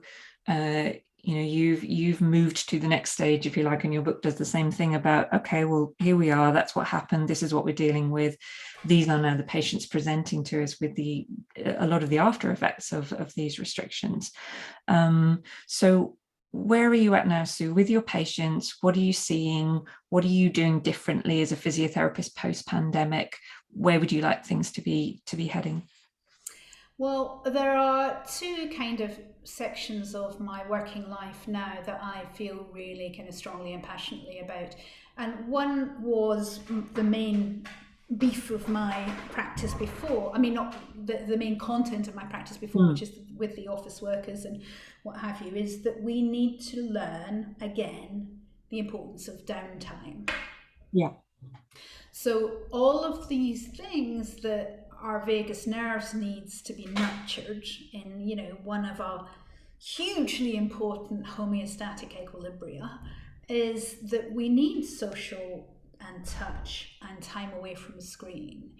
[SPEAKER 1] you've moved to the next stage, if you like, and your book does the same thing about, okay, well, here we are, that's what happened, this is what we're dealing with, these are now the patients presenting to us with a lot of the after effects of these restrictions. So where are you at now, Sue, with your patients? What are you seeing? What are you doing differently as a physiotherapist post-pandemic? Where would you like things to be heading?
[SPEAKER 2] Well, there are two kind of sections of my working life now that I feel really kind of strongly and passionately about. And one was the main beef of my practice before. I mean, not the main content of my practice before, which is with the office workers and what have you, is that we need to learn again the importance of downtime.
[SPEAKER 1] Yeah.
[SPEAKER 2] So all of these things that our vagus nerves needs to be nurtured in, one of our hugely important homeostatic equilibria, is that we need social and touch and time away from a screen.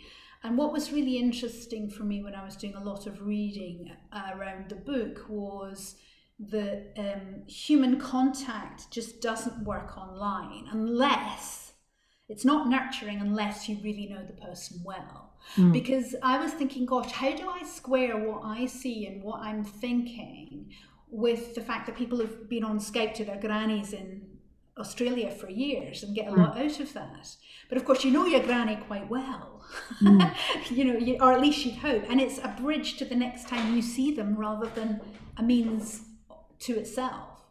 [SPEAKER 2] And what was really interesting for me when I was doing a lot of reading around the book was that human contact just doesn't work online unless it's not nurturing, unless you really know the person well. Because I was thinking, gosh, how do I square what I see and what I'm thinking with the fact that people have been on Skype to their grannies in Australia for years and get a lot out of that. But of course, you know your granny quite well, or at least you'd hope. And it's a bridge to the next time you see them rather than a means to itself.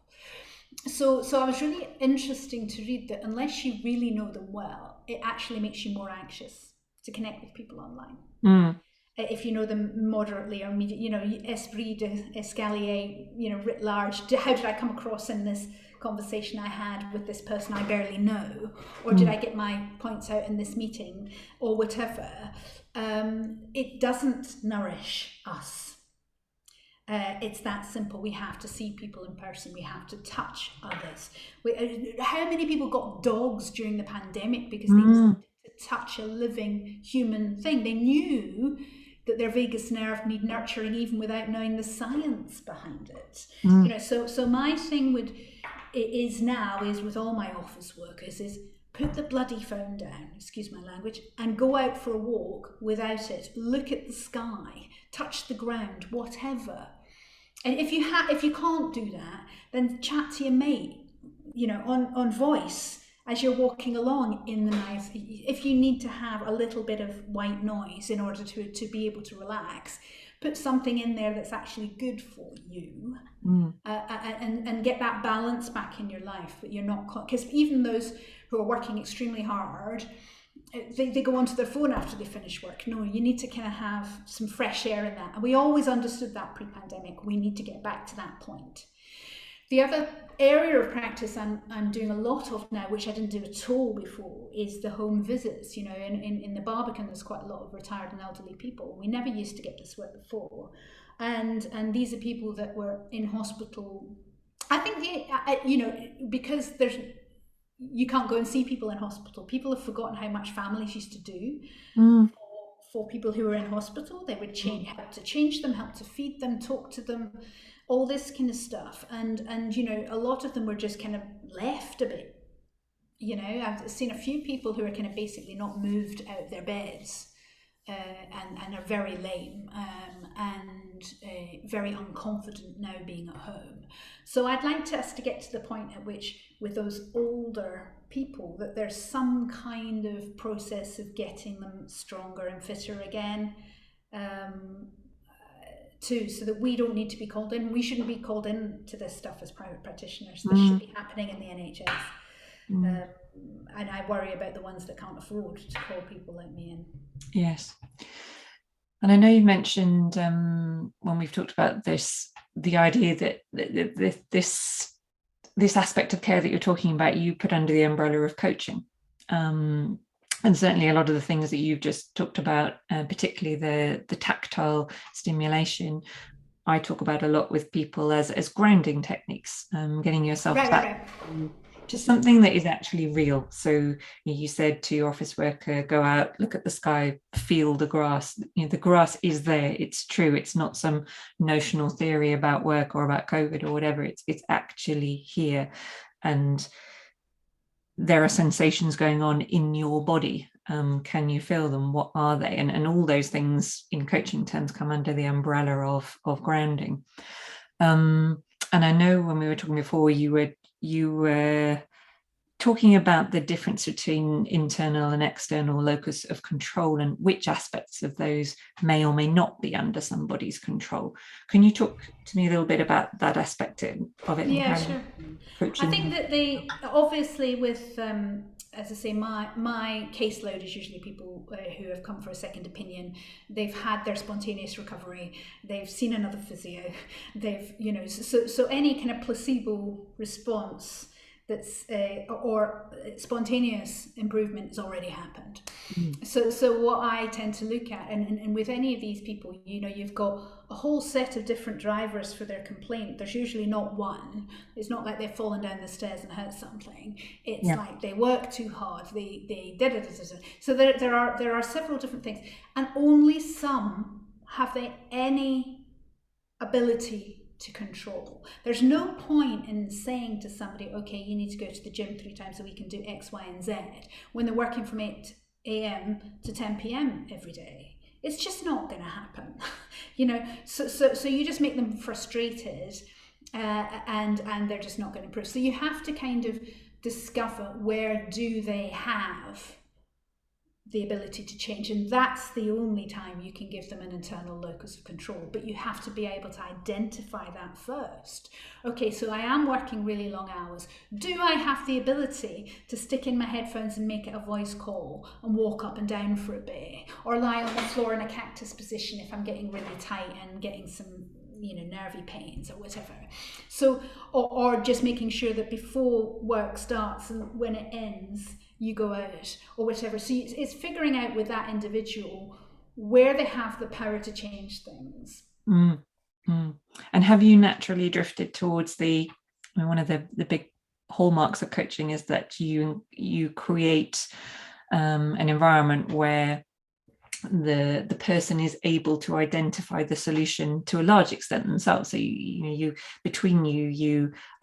[SPEAKER 2] So I was really interesting to read that unless you really know them well, it actually makes you more anxious to connect with people online. If you know them moderately or esprit d'escalier, writ large. How did I come across in this conversation I had with this person I barely know? Or did I get my points out in this meeting? Or whatever. It doesn't nourish us. It's that simple. We have to see people in person. We have to touch others. How many people got dogs during the pandemic because they needed to touch a living human thing? They knew that their vagus nerve need nurturing even without knowing the science behind it. So my thing is with all my office workers is put the bloody phone down, excuse my language, and go out for a walk without it. Look at the sky, touch the ground, whatever. And if you can't do that, then chat to your mate, on voice as you're walking along in the night. If you need to have a little bit of white noise in order to be able to relax, put something in there that's actually good for you, and get that balance back in your life. That you're not, because even those who are working extremely hard, they go onto their phone after they finish work. No, you need to kind of have some fresh air in that. And we always understood that pre-pandemic. We need to get back to that point. The other area of practice I'm doing a lot of now, which I didn't do at all before, is the home visits. In the Barbican, there's quite a lot of retired and elderly people. We never used to get this work before. And these are people that were in hospital. I think, because you can't go and see people in hospital. People have forgotten how much families used to do for people who were in hospital. They would help to change them, help to feed them, talk to them, all this kind of stuff. And a lot of them were just kind of left a bit. I've seen a few people who are kind of basically not moved out of their beds, and are very lame, and very unconfident now being at home. So I'd like us to get to the point at which, with those older people, that there's some kind of process of getting them stronger and fitter again, too, so that we don't need to be called in. We shouldn't be called in to this stuff as private practitioners. This should be happening in the NHS. And I worry about the ones that can't afford to call people like me in.
[SPEAKER 1] Yes. And I know you mentioned, when we've talked about this, the idea that this aspect of care that you're talking about, you put under the umbrella of coaching. And certainly a lot of the things that you've just talked about, particularly the tactile stimulation, I talk about a lot with people as grounding techniques, getting yourself back to something that is actually real. So you said to your office worker, go out, look at the sky, feel the grass. The grass is there. It's true. It's not some notional theory about work or about COVID or whatever. It's actually here. And there are sensations going on in your body. Can you feel them? What are they? And all those things in coaching terms come under the umbrella of grounding. And I know when we were talking before, you were talking about the difference between internal and external locus of control and which aspects of those may or may not be under somebody's control. Can you talk to me a little bit about that aspect of it?
[SPEAKER 2] Yeah, sure. I think that they obviously, with as I say, my caseload is usually people who have come for a second opinion. They've had their spontaneous recovery. They've seen another physio. They've, so any kind of placebo response that's or spontaneous improvement has already happened. So what I tend to look at, and with any of these people, you've got a whole set of different drivers for their complaint. There's usually not one. It's not like they've fallen down the stairs and hurt something. It's like they work too hard. They did. So there are several different things, and only some have they any ability to control. There's no point in saying to somebody, okay, you need to go to the gym 3 times a week and do X, Y, and Z when they're working from 8 a.m. to 10 p.m. every day. It's just not going to happen, So you just make them frustrated, and they're just not going to improve. So you have to kind of discover, where do they have the ability to change, and that's the only time you can give them an internal locus of control. But you have to be able to identify that first. Okay, so I am working really long hours. Do I have the ability to stick in my headphones and make it a voice call and walk up and down for a bit, or lie on the floor in a cactus position if I'm getting really tight and getting some nervy pains or whatever? So or just making sure that before work starts and when it ends you go out, or whatever. So it's figuring out with that individual where they have the power to change things.
[SPEAKER 1] And have you naturally drifted towards one of the big hallmarks of coaching is that you create an environment where the person is able to identify the solution to a large extent themselves. So you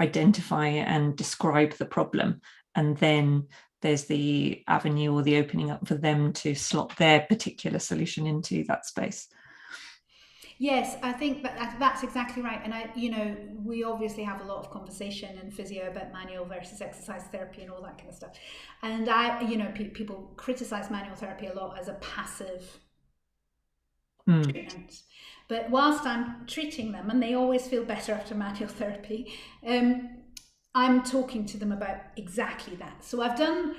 [SPEAKER 1] identify and describe the problem, and then there's the avenue or the opening up for them to slot their particular solution into that space.
[SPEAKER 2] Yes, I think that's exactly right. And we obviously have a lot of conversation in physio about manual versus exercise therapy and all that kind of stuff. And people criticize manual therapy a lot as a passive treatment. But whilst I'm treating them, and they always feel better after manual therapy, I'm talking to them about exactly that. So I've done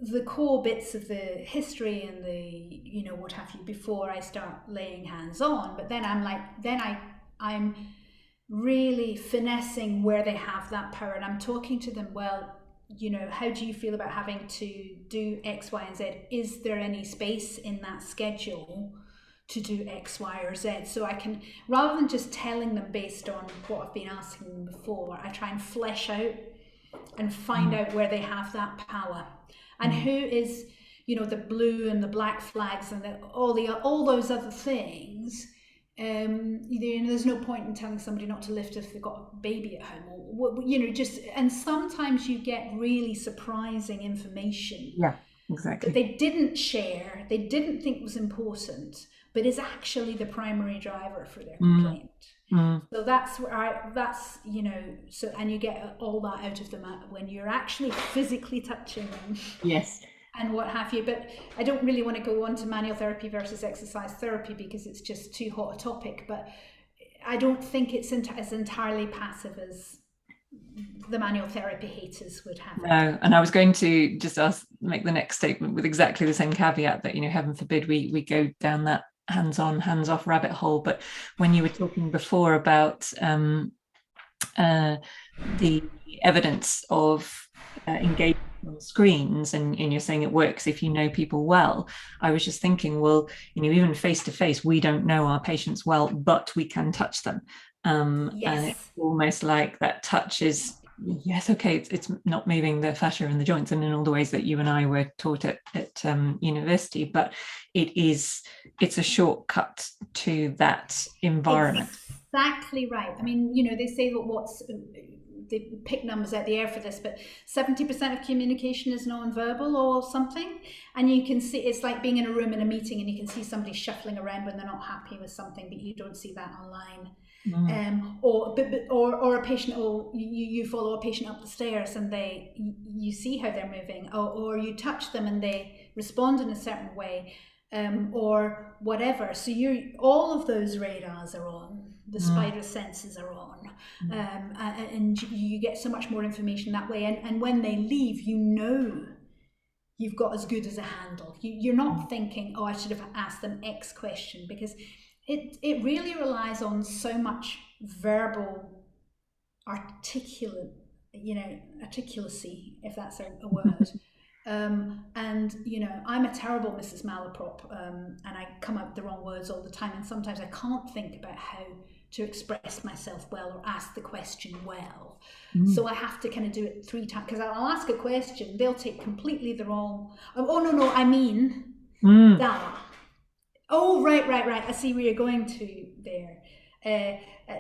[SPEAKER 2] the core bits of the history and the what have you before I start laying hands on, but then I'm really finessing where they have that power, and I'm talking to them, well, how do you feel about having to do X, Y, and Z? Is there any space in that schedule to do X, Y, or Z? So I can, rather than just telling them based on what I've been asking them before, I try and flesh out and find out where they have that power. And who is, the blue and the black flags and all those other things. There's no point in telling somebody not to lift if they've got a baby at home, or and sometimes you get really surprising information.
[SPEAKER 1] Yeah, exactly.
[SPEAKER 2] That they didn't share, they didn't think was important, but is actually the primary driver for their complaint. So that's where and you get all that out of them when you're actually physically touching them.
[SPEAKER 1] Yes.
[SPEAKER 2] And what have you. But I don't really want to go on to manual therapy versus exercise therapy because it's just too hot a topic. But I don't think it's as entirely passive as the manual therapy haters would have it.
[SPEAKER 1] No, and I was going to just make the next statement with exactly the same caveat that, heaven forbid we go down that hands-on, hands-off rabbit hole. But when you were talking before about the evidence of engagement on screens, and you're saying it works if you know people well, I was just thinking, well, even face to face, we don't know our patients well, but we can touch them.
[SPEAKER 2] Yes.
[SPEAKER 1] And it's almost like that touch is, yes, okay, it's not moving the fascia and the joints and in all the ways that you and I were taught at university, but it's a shortcut to that environment.
[SPEAKER 2] Exactly right. I mean, they say that they pick numbers out the air for this, but 70% of communication is non-verbal or something. And you can see, it's like being in a room in a meeting and you can see somebody shuffling around when they're not happy with something, but you don't see that online. Or a patient, or you follow a patient up the stairs and you see how they're moving, or you touch them and they respond in a certain way, or whatever. So all of those radars are on, the spider senses are on, and you get so much more information that way. And when they leave, you've got as good as a handle. You're not thinking, oh, I should have asked them X question, because it really relies on so much verbal articulacy, if that's a word. And I'm a terrible Mrs. Malaprop, and I come out with the wrong words all the time, and sometimes I can't think about how to express myself well or ask the question well. So I have to kind of do it 3 times, because I'll ask a question, they'll take completely the wrong, oh no, I mean that. Oh, right. I see where you're going to there.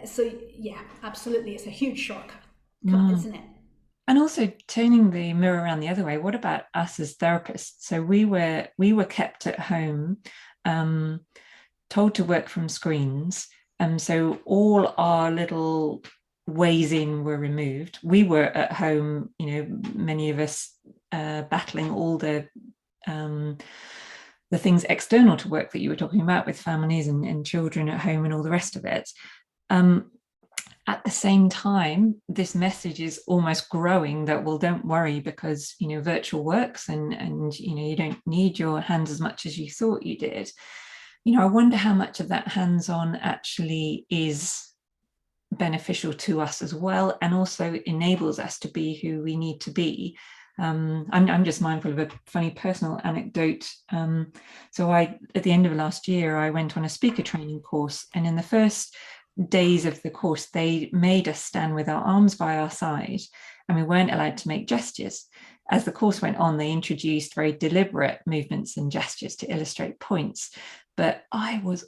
[SPEAKER 2] So yeah, absolutely. It's a huge shortcut, isn't it?
[SPEAKER 1] And also turning the mirror around the other way, what about us as therapists? So we were kept at home, told to work from screens. So all our little ways in were removed. We were at home, many of us battling all the things external to work that you were talking about, with families and children at home and all the rest of it. At the same time, this message is almost growing that, well, don't worry, because virtual works, and you don't need your hands as much as you thought you did. I wonder how much of that hands-on actually is beneficial to us as well, and also enables us to be who we need to be. I'm just mindful of a funny personal anecdote. So at the end of last year, I went on a speaker training course, and in the first days of the course, they made us stand with our arms by our side, and we weren't allowed to make gestures. As the course went on, they introduced very deliberate movements and gestures to illustrate points, but I was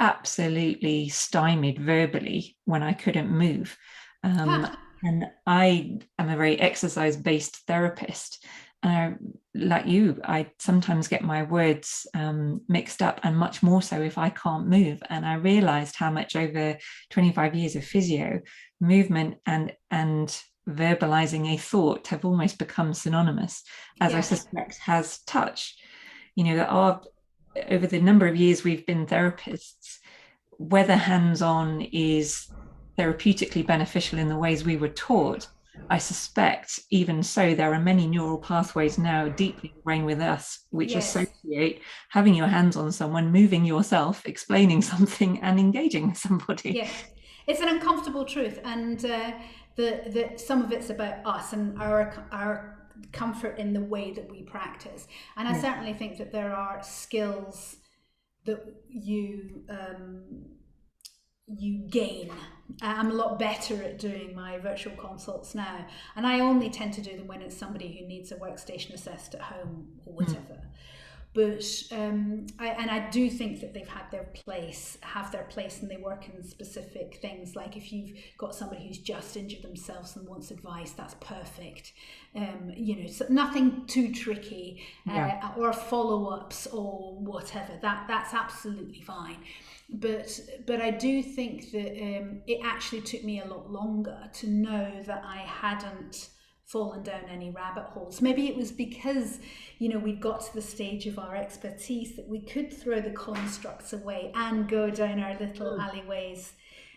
[SPEAKER 1] absolutely stymied verbally when I couldn't move. And I am a very exercise-based therapist, Like you, I sometimes get my words mixed up, and much more so if I can't move. And I realized how much over 25 years of physio, movement and verbalizing a thought have almost become synonymous, as I
[SPEAKER 2] Yes.
[SPEAKER 1] suspect has touch. That are over the number of years we've been therapists, whether hands-on is therapeutically beneficial in the ways we were taught, I suspect even so, there are many neural pathways now deeply ingrained with us which
[SPEAKER 2] Yes.
[SPEAKER 1] associate having your hands on someone, moving yourself, explaining something, and engaging with somebody.
[SPEAKER 2] Yeah. It's an uncomfortable truth, and the some of it's about us and our comfort in the way that we practice. And I
[SPEAKER 1] Yeah.
[SPEAKER 2] certainly think that there are skills that you gain. I'm a lot better at doing my virtual consults now, and I only tend to do them when it's somebody who needs a workstation assessed at home or whatever. But I do think that they've had have their place, and they work in specific things. Like if you've got somebody who's just injured themselves and wants advice, that's perfect. So nothing too tricky,
[SPEAKER 1] Yeah.
[SPEAKER 2] or follow-ups or whatever. That's absolutely fine. But I do think that it actually took me a lot longer to know that I hadn't fallen down any rabbit holes. Maybe it was because, we'd got to the stage of our expertise that we could throw the constructs away and go down our little alleyways,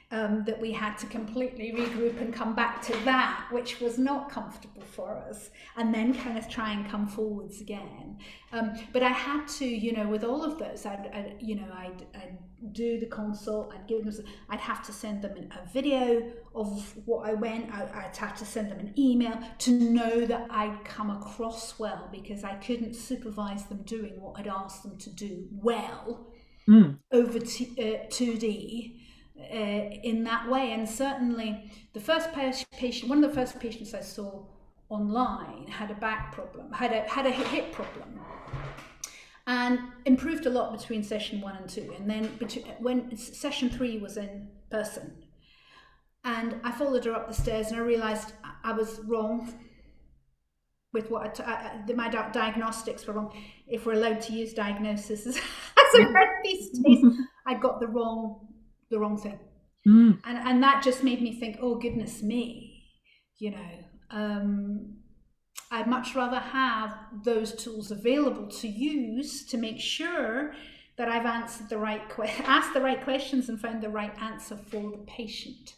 [SPEAKER 2] that we had to completely regroup and come back to that, which was not comfortable for us, and then kind of try and come forwards again. But I had to, with all of those, I'd do the consult, I'd have to send them a video of what I went, I'd have to send them an email to know that I'd come across well, because I couldn't supervise them doing what I'd asked them to do well over 2D. In that way. And certainly the first patient, one of the first patients I saw online had a back problem, had a hip problem, and improved a lot between session 1 and 2. And then when session 3 was in person, and I followed her up the stairs, and I realized I was wrong with what my diagnostics were wrong, if we're allowed to use diagnosis as a word these days. I got the wrong thing. And that just made me think, oh goodness me, I'd much rather have those tools available to use to make sure that I've answered asked the right questions and found the right answer for the patient.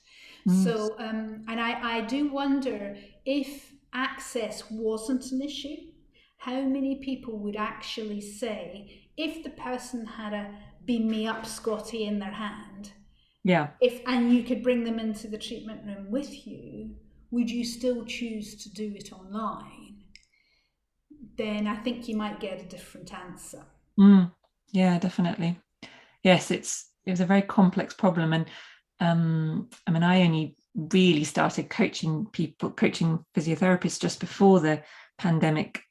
[SPEAKER 2] So and I do wonder, if access wasn't an issue, how many people would actually say, if the person had a beam me up Scotty in their hand, and you could bring them into the treatment room with you, would you still choose to do it online? Then I think you might get a different answer.
[SPEAKER 1] Yeah, definitely. Yes, it was a very complex problem, and I only really started coaching physiotherapists just before the pandemic,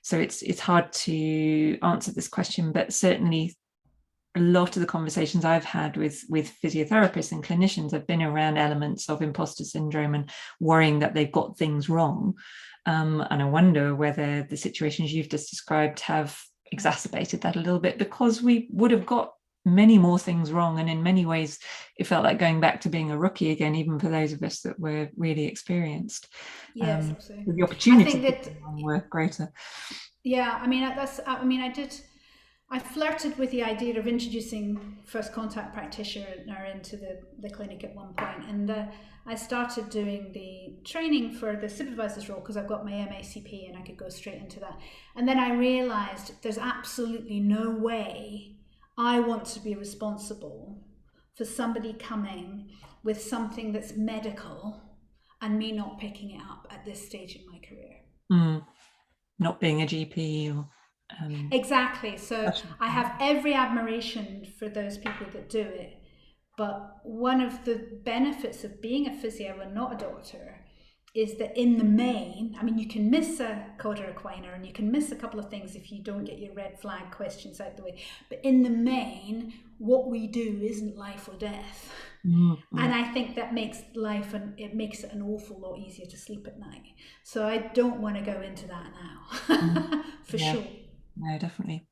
[SPEAKER 1] so it's hard to answer this question, but certainly a lot of the conversations I've had with physiotherapists and clinicians have been around elements of imposter syndrome and worrying that they've got things wrong. And I wonder whether the situations you've just described have exacerbated that a little bit, because we would have got many more things wrong, and in many ways it felt like going back to being a rookie again, even for those of us that were really experienced.
[SPEAKER 2] Yes, absolutely.
[SPEAKER 1] The
[SPEAKER 2] I think
[SPEAKER 1] opportunities
[SPEAKER 2] that,
[SPEAKER 1] were greater.
[SPEAKER 2] yeah, I flirted with the idea of introducing first contact practitioner into the clinic at one point, and I started doing the training for the supervisor's role because I've got my MACP and I could go straight into that. And then I realised there's absolutely no way I want to be responsible for somebody coming with something that's medical and me not picking it up at this stage in my career.
[SPEAKER 1] Not being a GP or
[SPEAKER 2] exactly. So I have every admiration for those people that do it. But one of the benefits of being a physio and not a doctor is that in the main, you can miss a cauda equina and you can miss a couple of things if you don't get your red flag questions out the way. But in the main, what we do isn't life or death. And I think that makes life, and it makes it an awful lot easier to sleep at night. So I don't want to go into that now, for
[SPEAKER 1] Yeah.
[SPEAKER 2] sure.
[SPEAKER 1] No, definitely.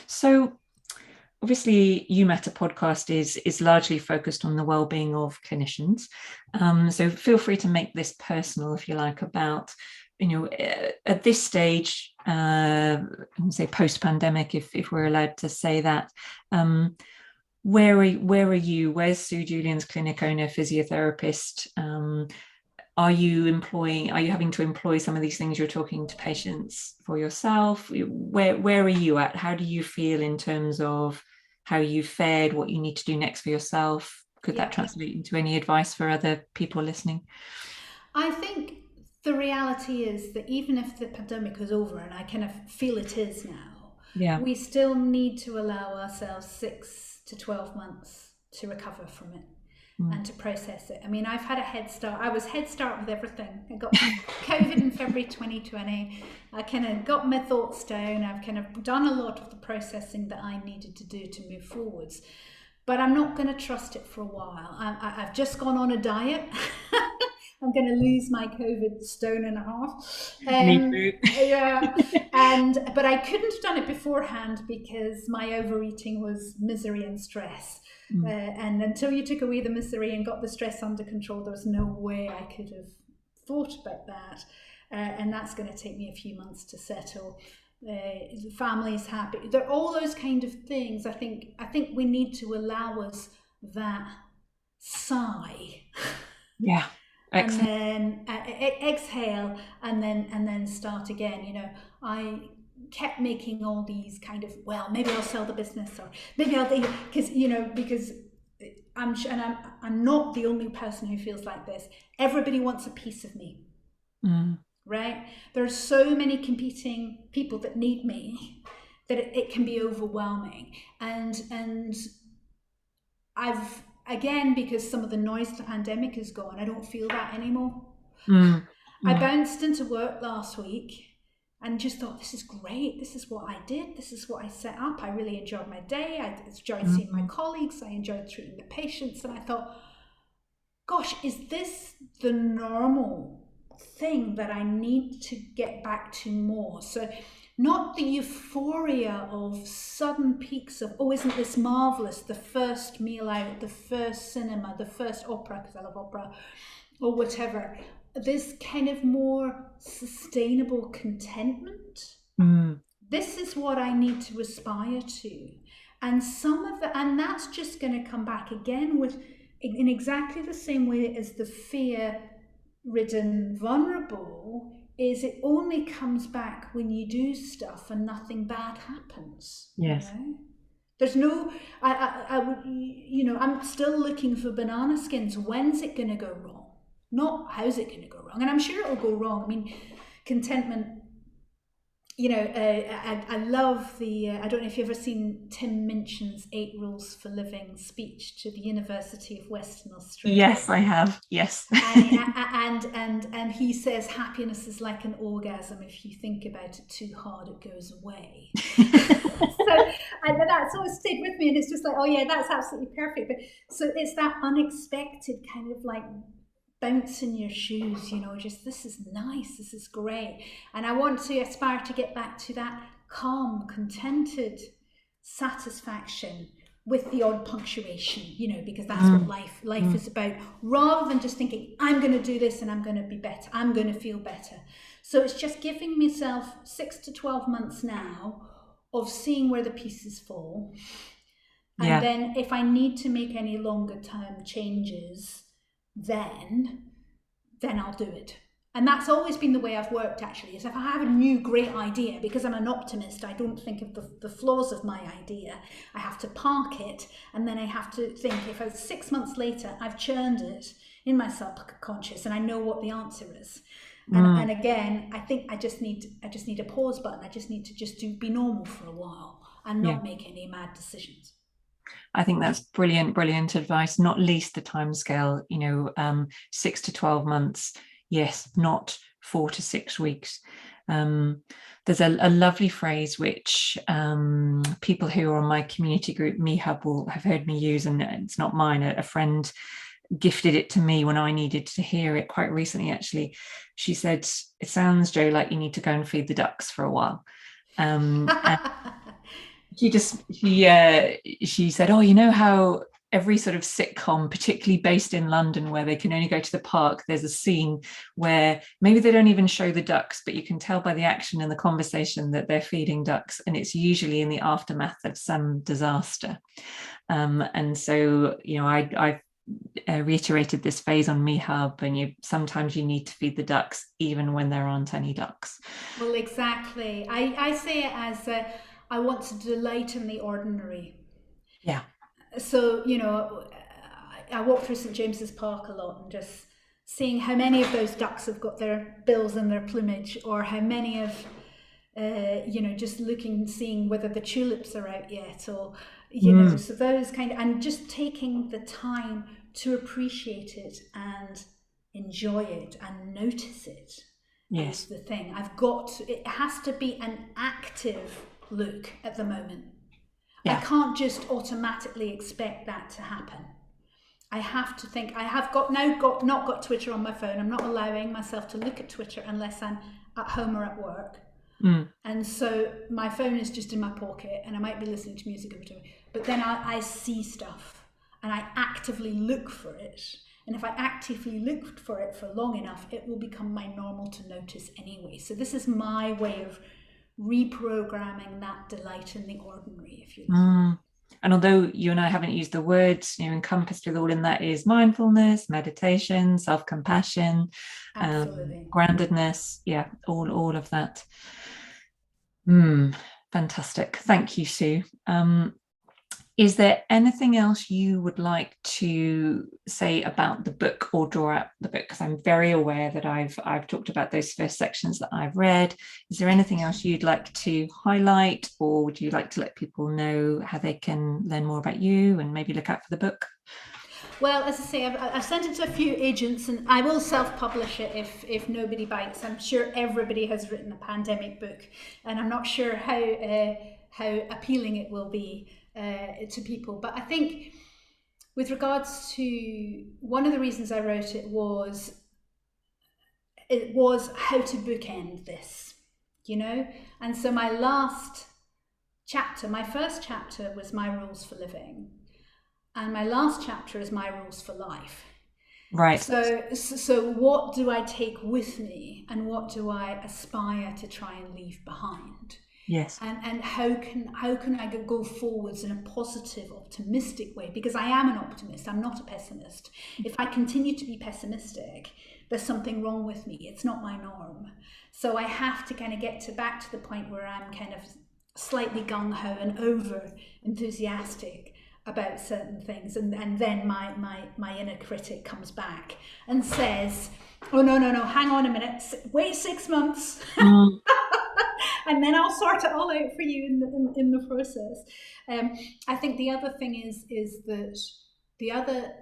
[SPEAKER 1] So obviously, UMATA podcast is largely focused on the well-being of clinicians. So feel free to make this personal, if you like, about, at this stage, say post-pandemic, if we're allowed to say that. Where are you? Where's Sue Juliens, clinic owner, physiotherapist? Are you having to employ some of these things you're talking to patients for yourself? Where are you at? How do you feel in terms of how you fared, what you need to do next for yourself? Could that translate into any advice for other people listening?
[SPEAKER 2] I think the reality is that even if the pandemic is over, and I kind of feel it is now, we still need to allow ourselves 6 to 12 months to recover from it and to process it. I mean, I've had a head start. I was head start with everything. I got COVID in February 2020. I kind of got my thoughts down. I've kind of done a lot of the processing that I needed to do to move forwards. But I'm not going to trust it for a while. I've just gone on a diet. I'm going to lose my COVID stone and a half.
[SPEAKER 1] Me too.
[SPEAKER 2] But I couldn't have done it beforehand because my overeating was misery and stress. And until you took away the misery and got the stress under control, there was no way I could have thought about that. And that's going to take me a few months to settle. The family's happy. They're all those kind of things. I think we need to allow us that sigh.
[SPEAKER 1] Yeah. Excellent.
[SPEAKER 2] And then exhale, and then start again. I kept making all these kind of, well, maybe I'll sell the business, or maybe I'll do, because I'm sure, and I'm not the only person who feels like this. Everybody wants a piece of me. Right? There's so many competing people that need me that it can be overwhelming. And I've, again, because some of the noise of the pandemic is gone, I don't feel that anymore. I bounced into work last week and just thought, this is great. This is what I did. This is what I set up. I really enjoyed my day. I enjoyed seeing my colleagues. I enjoyed treating the patients. And I thought, gosh, is this the normal thing that I need to get back to more? So not the euphoria of sudden peaks of, oh, isn't this marvelous? The first meal out, the first cinema, the first opera, because I love opera, or whatever. This kind of more sustainable contentment. This is what I need to aspire to. And and that's just going to come back again in exactly the same way as the fear-ridden vulnerable, is it only comes back when you do stuff and nothing bad happens.
[SPEAKER 1] Yes.
[SPEAKER 2] There's no, I would, I'm still looking for banana skins. When's it going to go wrong? Not how's it going to go wrong. And I'm sure it'll go wrong. I mean, contentment, I love I don't know if you've ever seen Tim Minchin's 8 Rules for Living speech to the University of Western Australia.
[SPEAKER 1] Yes, I have. Yes.
[SPEAKER 2] and he says happiness is like an orgasm. If you think about it too hard, it goes away. And that's always stayed with me, and it's just like, oh yeah, that's absolutely perfect. But so it's that unexpected kind of like bounce in your shoes, just this is nice, this is great. And I want to aspire to get back to that calm, contented satisfaction with the odd punctuation, because that's what life is about, rather than just thinking, I'm going to do this and I'm going to be better, I'm going to feel better. So it's just giving myself 6 to 12 months now of seeing where the pieces fall. And then if I need to make any longer term changes, then I'll do it. And that's always been the way I've worked, actually, is if I have a new great idea, because I'm an optimist, I don't think of the flaws of my idea. I have to park it, and then I have to think, if 6 months later I've churned it in my subconscious and I know what the answer is. And again, I think I just need a pause button. I just need to be normal for a while and not make any mad decisions.
[SPEAKER 1] I think that's brilliant advice, not least the timescale, 6 to 12 months. Yes, not 4 to 6 weeks. There's a lovely phrase which people who are on my community group, MeHub, will have heard me use, and it's not mine. A friend gifted it to me when I needed to hear it quite recently, actually. She said, "It sounds, Joe, like you need to go and feed the ducks for a while." And she said, "Oh, you know how every sort of sitcom, particularly based in London, where they can only go to the park, there's a scene where maybe they don't even show the ducks, but you can tell by the action and the conversation that they're feeding ducks, and it's usually in the aftermath of some disaster." And so, I reiterated this phase on MeHub, and sometimes you need to feed the ducks even when there aren't any ducks.
[SPEAKER 2] Well, exactly. I say it as I want to delight in the ordinary.
[SPEAKER 1] Yeah.
[SPEAKER 2] So, I walk through St James's Park a lot and just seeing how many of those ducks have got their bills and their plumage, or how many of, just looking, seeing whether the tulips are out yet, or, so those kind of, and just taking the time to appreciate it and enjoy it and notice it.
[SPEAKER 1] Yes.
[SPEAKER 2] Is the thing. It has to be an active look at the moment. Yeah. I can't just automatically expect that to happen. I have to think. I have not got Twitter on my phone. I'm not allowing myself to look at Twitter unless I'm at home or at work. And so my phone is just in my pocket, and I might be listening to music over time. But then I see stuff, and I actively look for it. And if I actively looked for it for long enough, it will become my normal to notice anyway. So this is my way of reprogramming that delight in the ordinary, if you like.
[SPEAKER 1] And although you and I haven't used the words, encompassed with all in that is mindfulness, meditation, self-compassion, groundedness. Yeah, all of that. Fantastic. Thank you, Sue. Is there anything else you would like to say about the book or draw out the book? Because I'm very aware that I've talked about those first sections that I've read. Is there anything else you'd like to highlight, or would you like to let people know how they can learn more about you and maybe look out for the book?
[SPEAKER 2] Well, as I say, I've sent it to a few agents, and I will self-publish it if nobody bites. I'm sure everybody has written a pandemic book, and I'm not sure how appealing it will be to people. But I think with regards to, one of the reasons I wrote it was how to bookend this, And so my first chapter was my rules for living. And my last chapter is my rules for life.
[SPEAKER 1] Right.
[SPEAKER 2] So what do I take with me, and what do I aspire to try and leave behind?
[SPEAKER 1] Yes.
[SPEAKER 2] And how can I go forwards in a positive, optimistic way? Because I am an optimist. I'm not a pessimist. If I continue to be pessimistic, there's something wrong with me. It's not my norm. So I have to kind of get back to the point where I'm kind of slightly gung-ho and over enthusiastic about certain things, and then my inner critic comes back and says, "Oh no, hang on a minute, wait 6 months." And then I'll sort it all out for you in the process. I think the other thing is that the other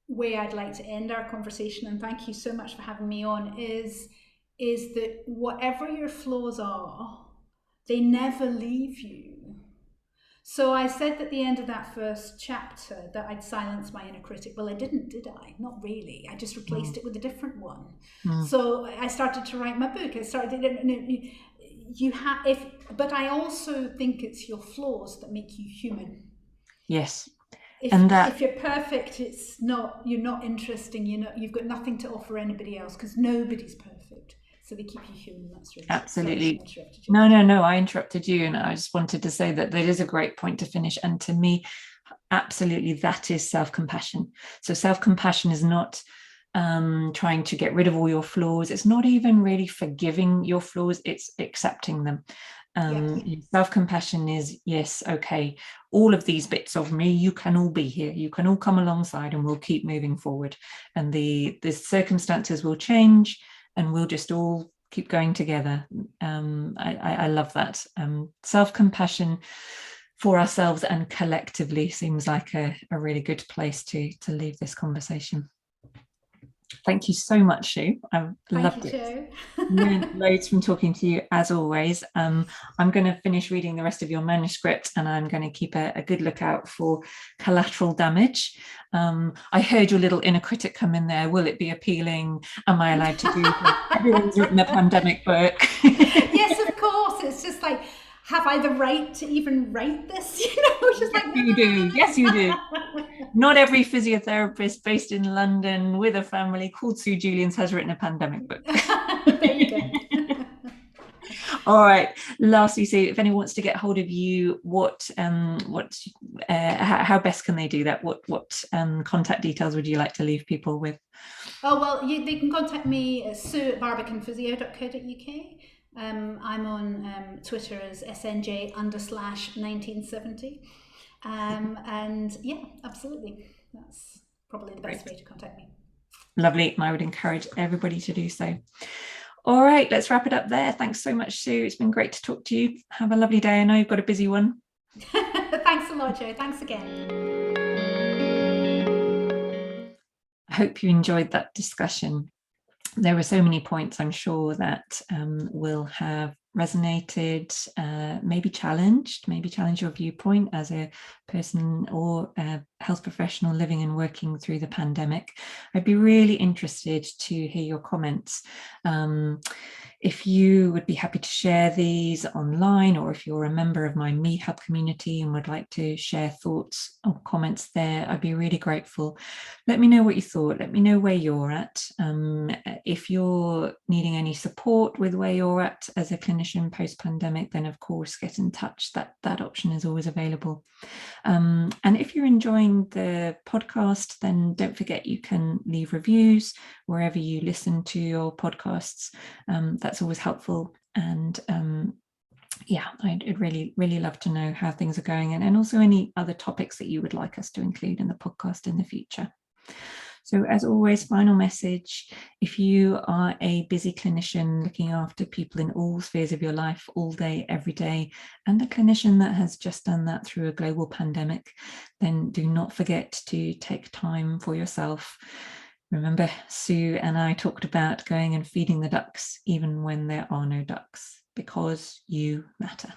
[SPEAKER 2] way I'd like to end our conversation, and thank you so much for having me on, is that whatever your flaws are, they never leave you. So I said at the end of that first chapter that I'd silenced my inner critic. Well, I didn't, did I? Not really. I just replaced it with a different one. So I started to write my book. But I also think it's your flaws that make you human.
[SPEAKER 1] Yes.
[SPEAKER 2] If you're perfect, you're not interesting. You've got nothing to offer anybody else, because nobody's perfect. So they keep you human. That's really
[SPEAKER 1] absolutely. No, I interrupted you, and I just wanted to say that is a great point to finish. And to me, absolutely, that is self-compassion. So self-compassion is not trying to get rid of all your flaws. It's not even really forgiving your flaws. It's accepting them. Self-compassion is, yes, okay, all of these bits of me, you can all be here. You can all come alongside, and we'll keep moving forward. And the circumstances will change, and we'll just all keep going together. I love that. Self-compassion for ourselves and collectively seems like a really good place to leave this conversation. Thank you so much, Sue. I've
[SPEAKER 2] Thank
[SPEAKER 1] loved
[SPEAKER 2] you,
[SPEAKER 1] it.
[SPEAKER 2] Jo.
[SPEAKER 1] Learned loads from talking to you, as always. I'm going to finish reading the rest of your manuscript, and I'm going to keep a good lookout for Collateral Damage. I heard your little inner critic come in there. Will it be appealing? Am I allowed to do this? Everyone's written a pandemic book.
[SPEAKER 2] Yes, of course. It's just like, have I the right to even write this? You know, it's just
[SPEAKER 1] Yes,
[SPEAKER 2] like,
[SPEAKER 1] you do. Yes, you do. Not every physiotherapist based in London with a family called Sue Juliens has written a pandemic book.
[SPEAKER 2] There you go.
[SPEAKER 1] All right. Lastly, Sue, if anyone wants to get hold of you, how best can they do that? What contact details would you like to leave people with?
[SPEAKER 2] Oh, well, they can contact me at sue@barbicanphysio.co.uk. I'm on Twitter as SNJ_1970. And yeah, absolutely. That's probably the best way to contact me.
[SPEAKER 1] Lovely. And I would encourage everybody to do so. All right, let's wrap it up there. Thanks so much, Sue. It's been great to talk to you. Have a lovely day. I know you've got a busy one.
[SPEAKER 2] Thanks a lot, Jo. Thanks again.
[SPEAKER 1] I hope you enjoyed that discussion. There were so many points, I'm sure, that will have resonated, maybe challenge your viewpoint as a person or a health professional living and working through the pandemic. I'd be really interested to hear your comments. If you would be happy to share these online, or if you're a member of my MeHub community and would like to share thoughts or comments there, I'd be really grateful. Let me know what you thought. Let me know where you're at. If you're needing any support with where you're at as a clinician post-pandemic, then of course get in touch. That option is always available. And if you're enjoying the podcast, then don't forget you can leave reviews wherever you listen to your podcasts. That's always helpful. And yeah, I'd really love to know how things are going, and also any other topics that you would like us to include in the podcast in the future. So as always, final message: if you are a busy clinician looking after people in all spheres of your life, all day, every day, and a clinician that has just done that through a global pandemic, then do not forget to take time for yourself. Remember, Sue and I talked about going and feeding the ducks, even when there are no ducks, because you matter.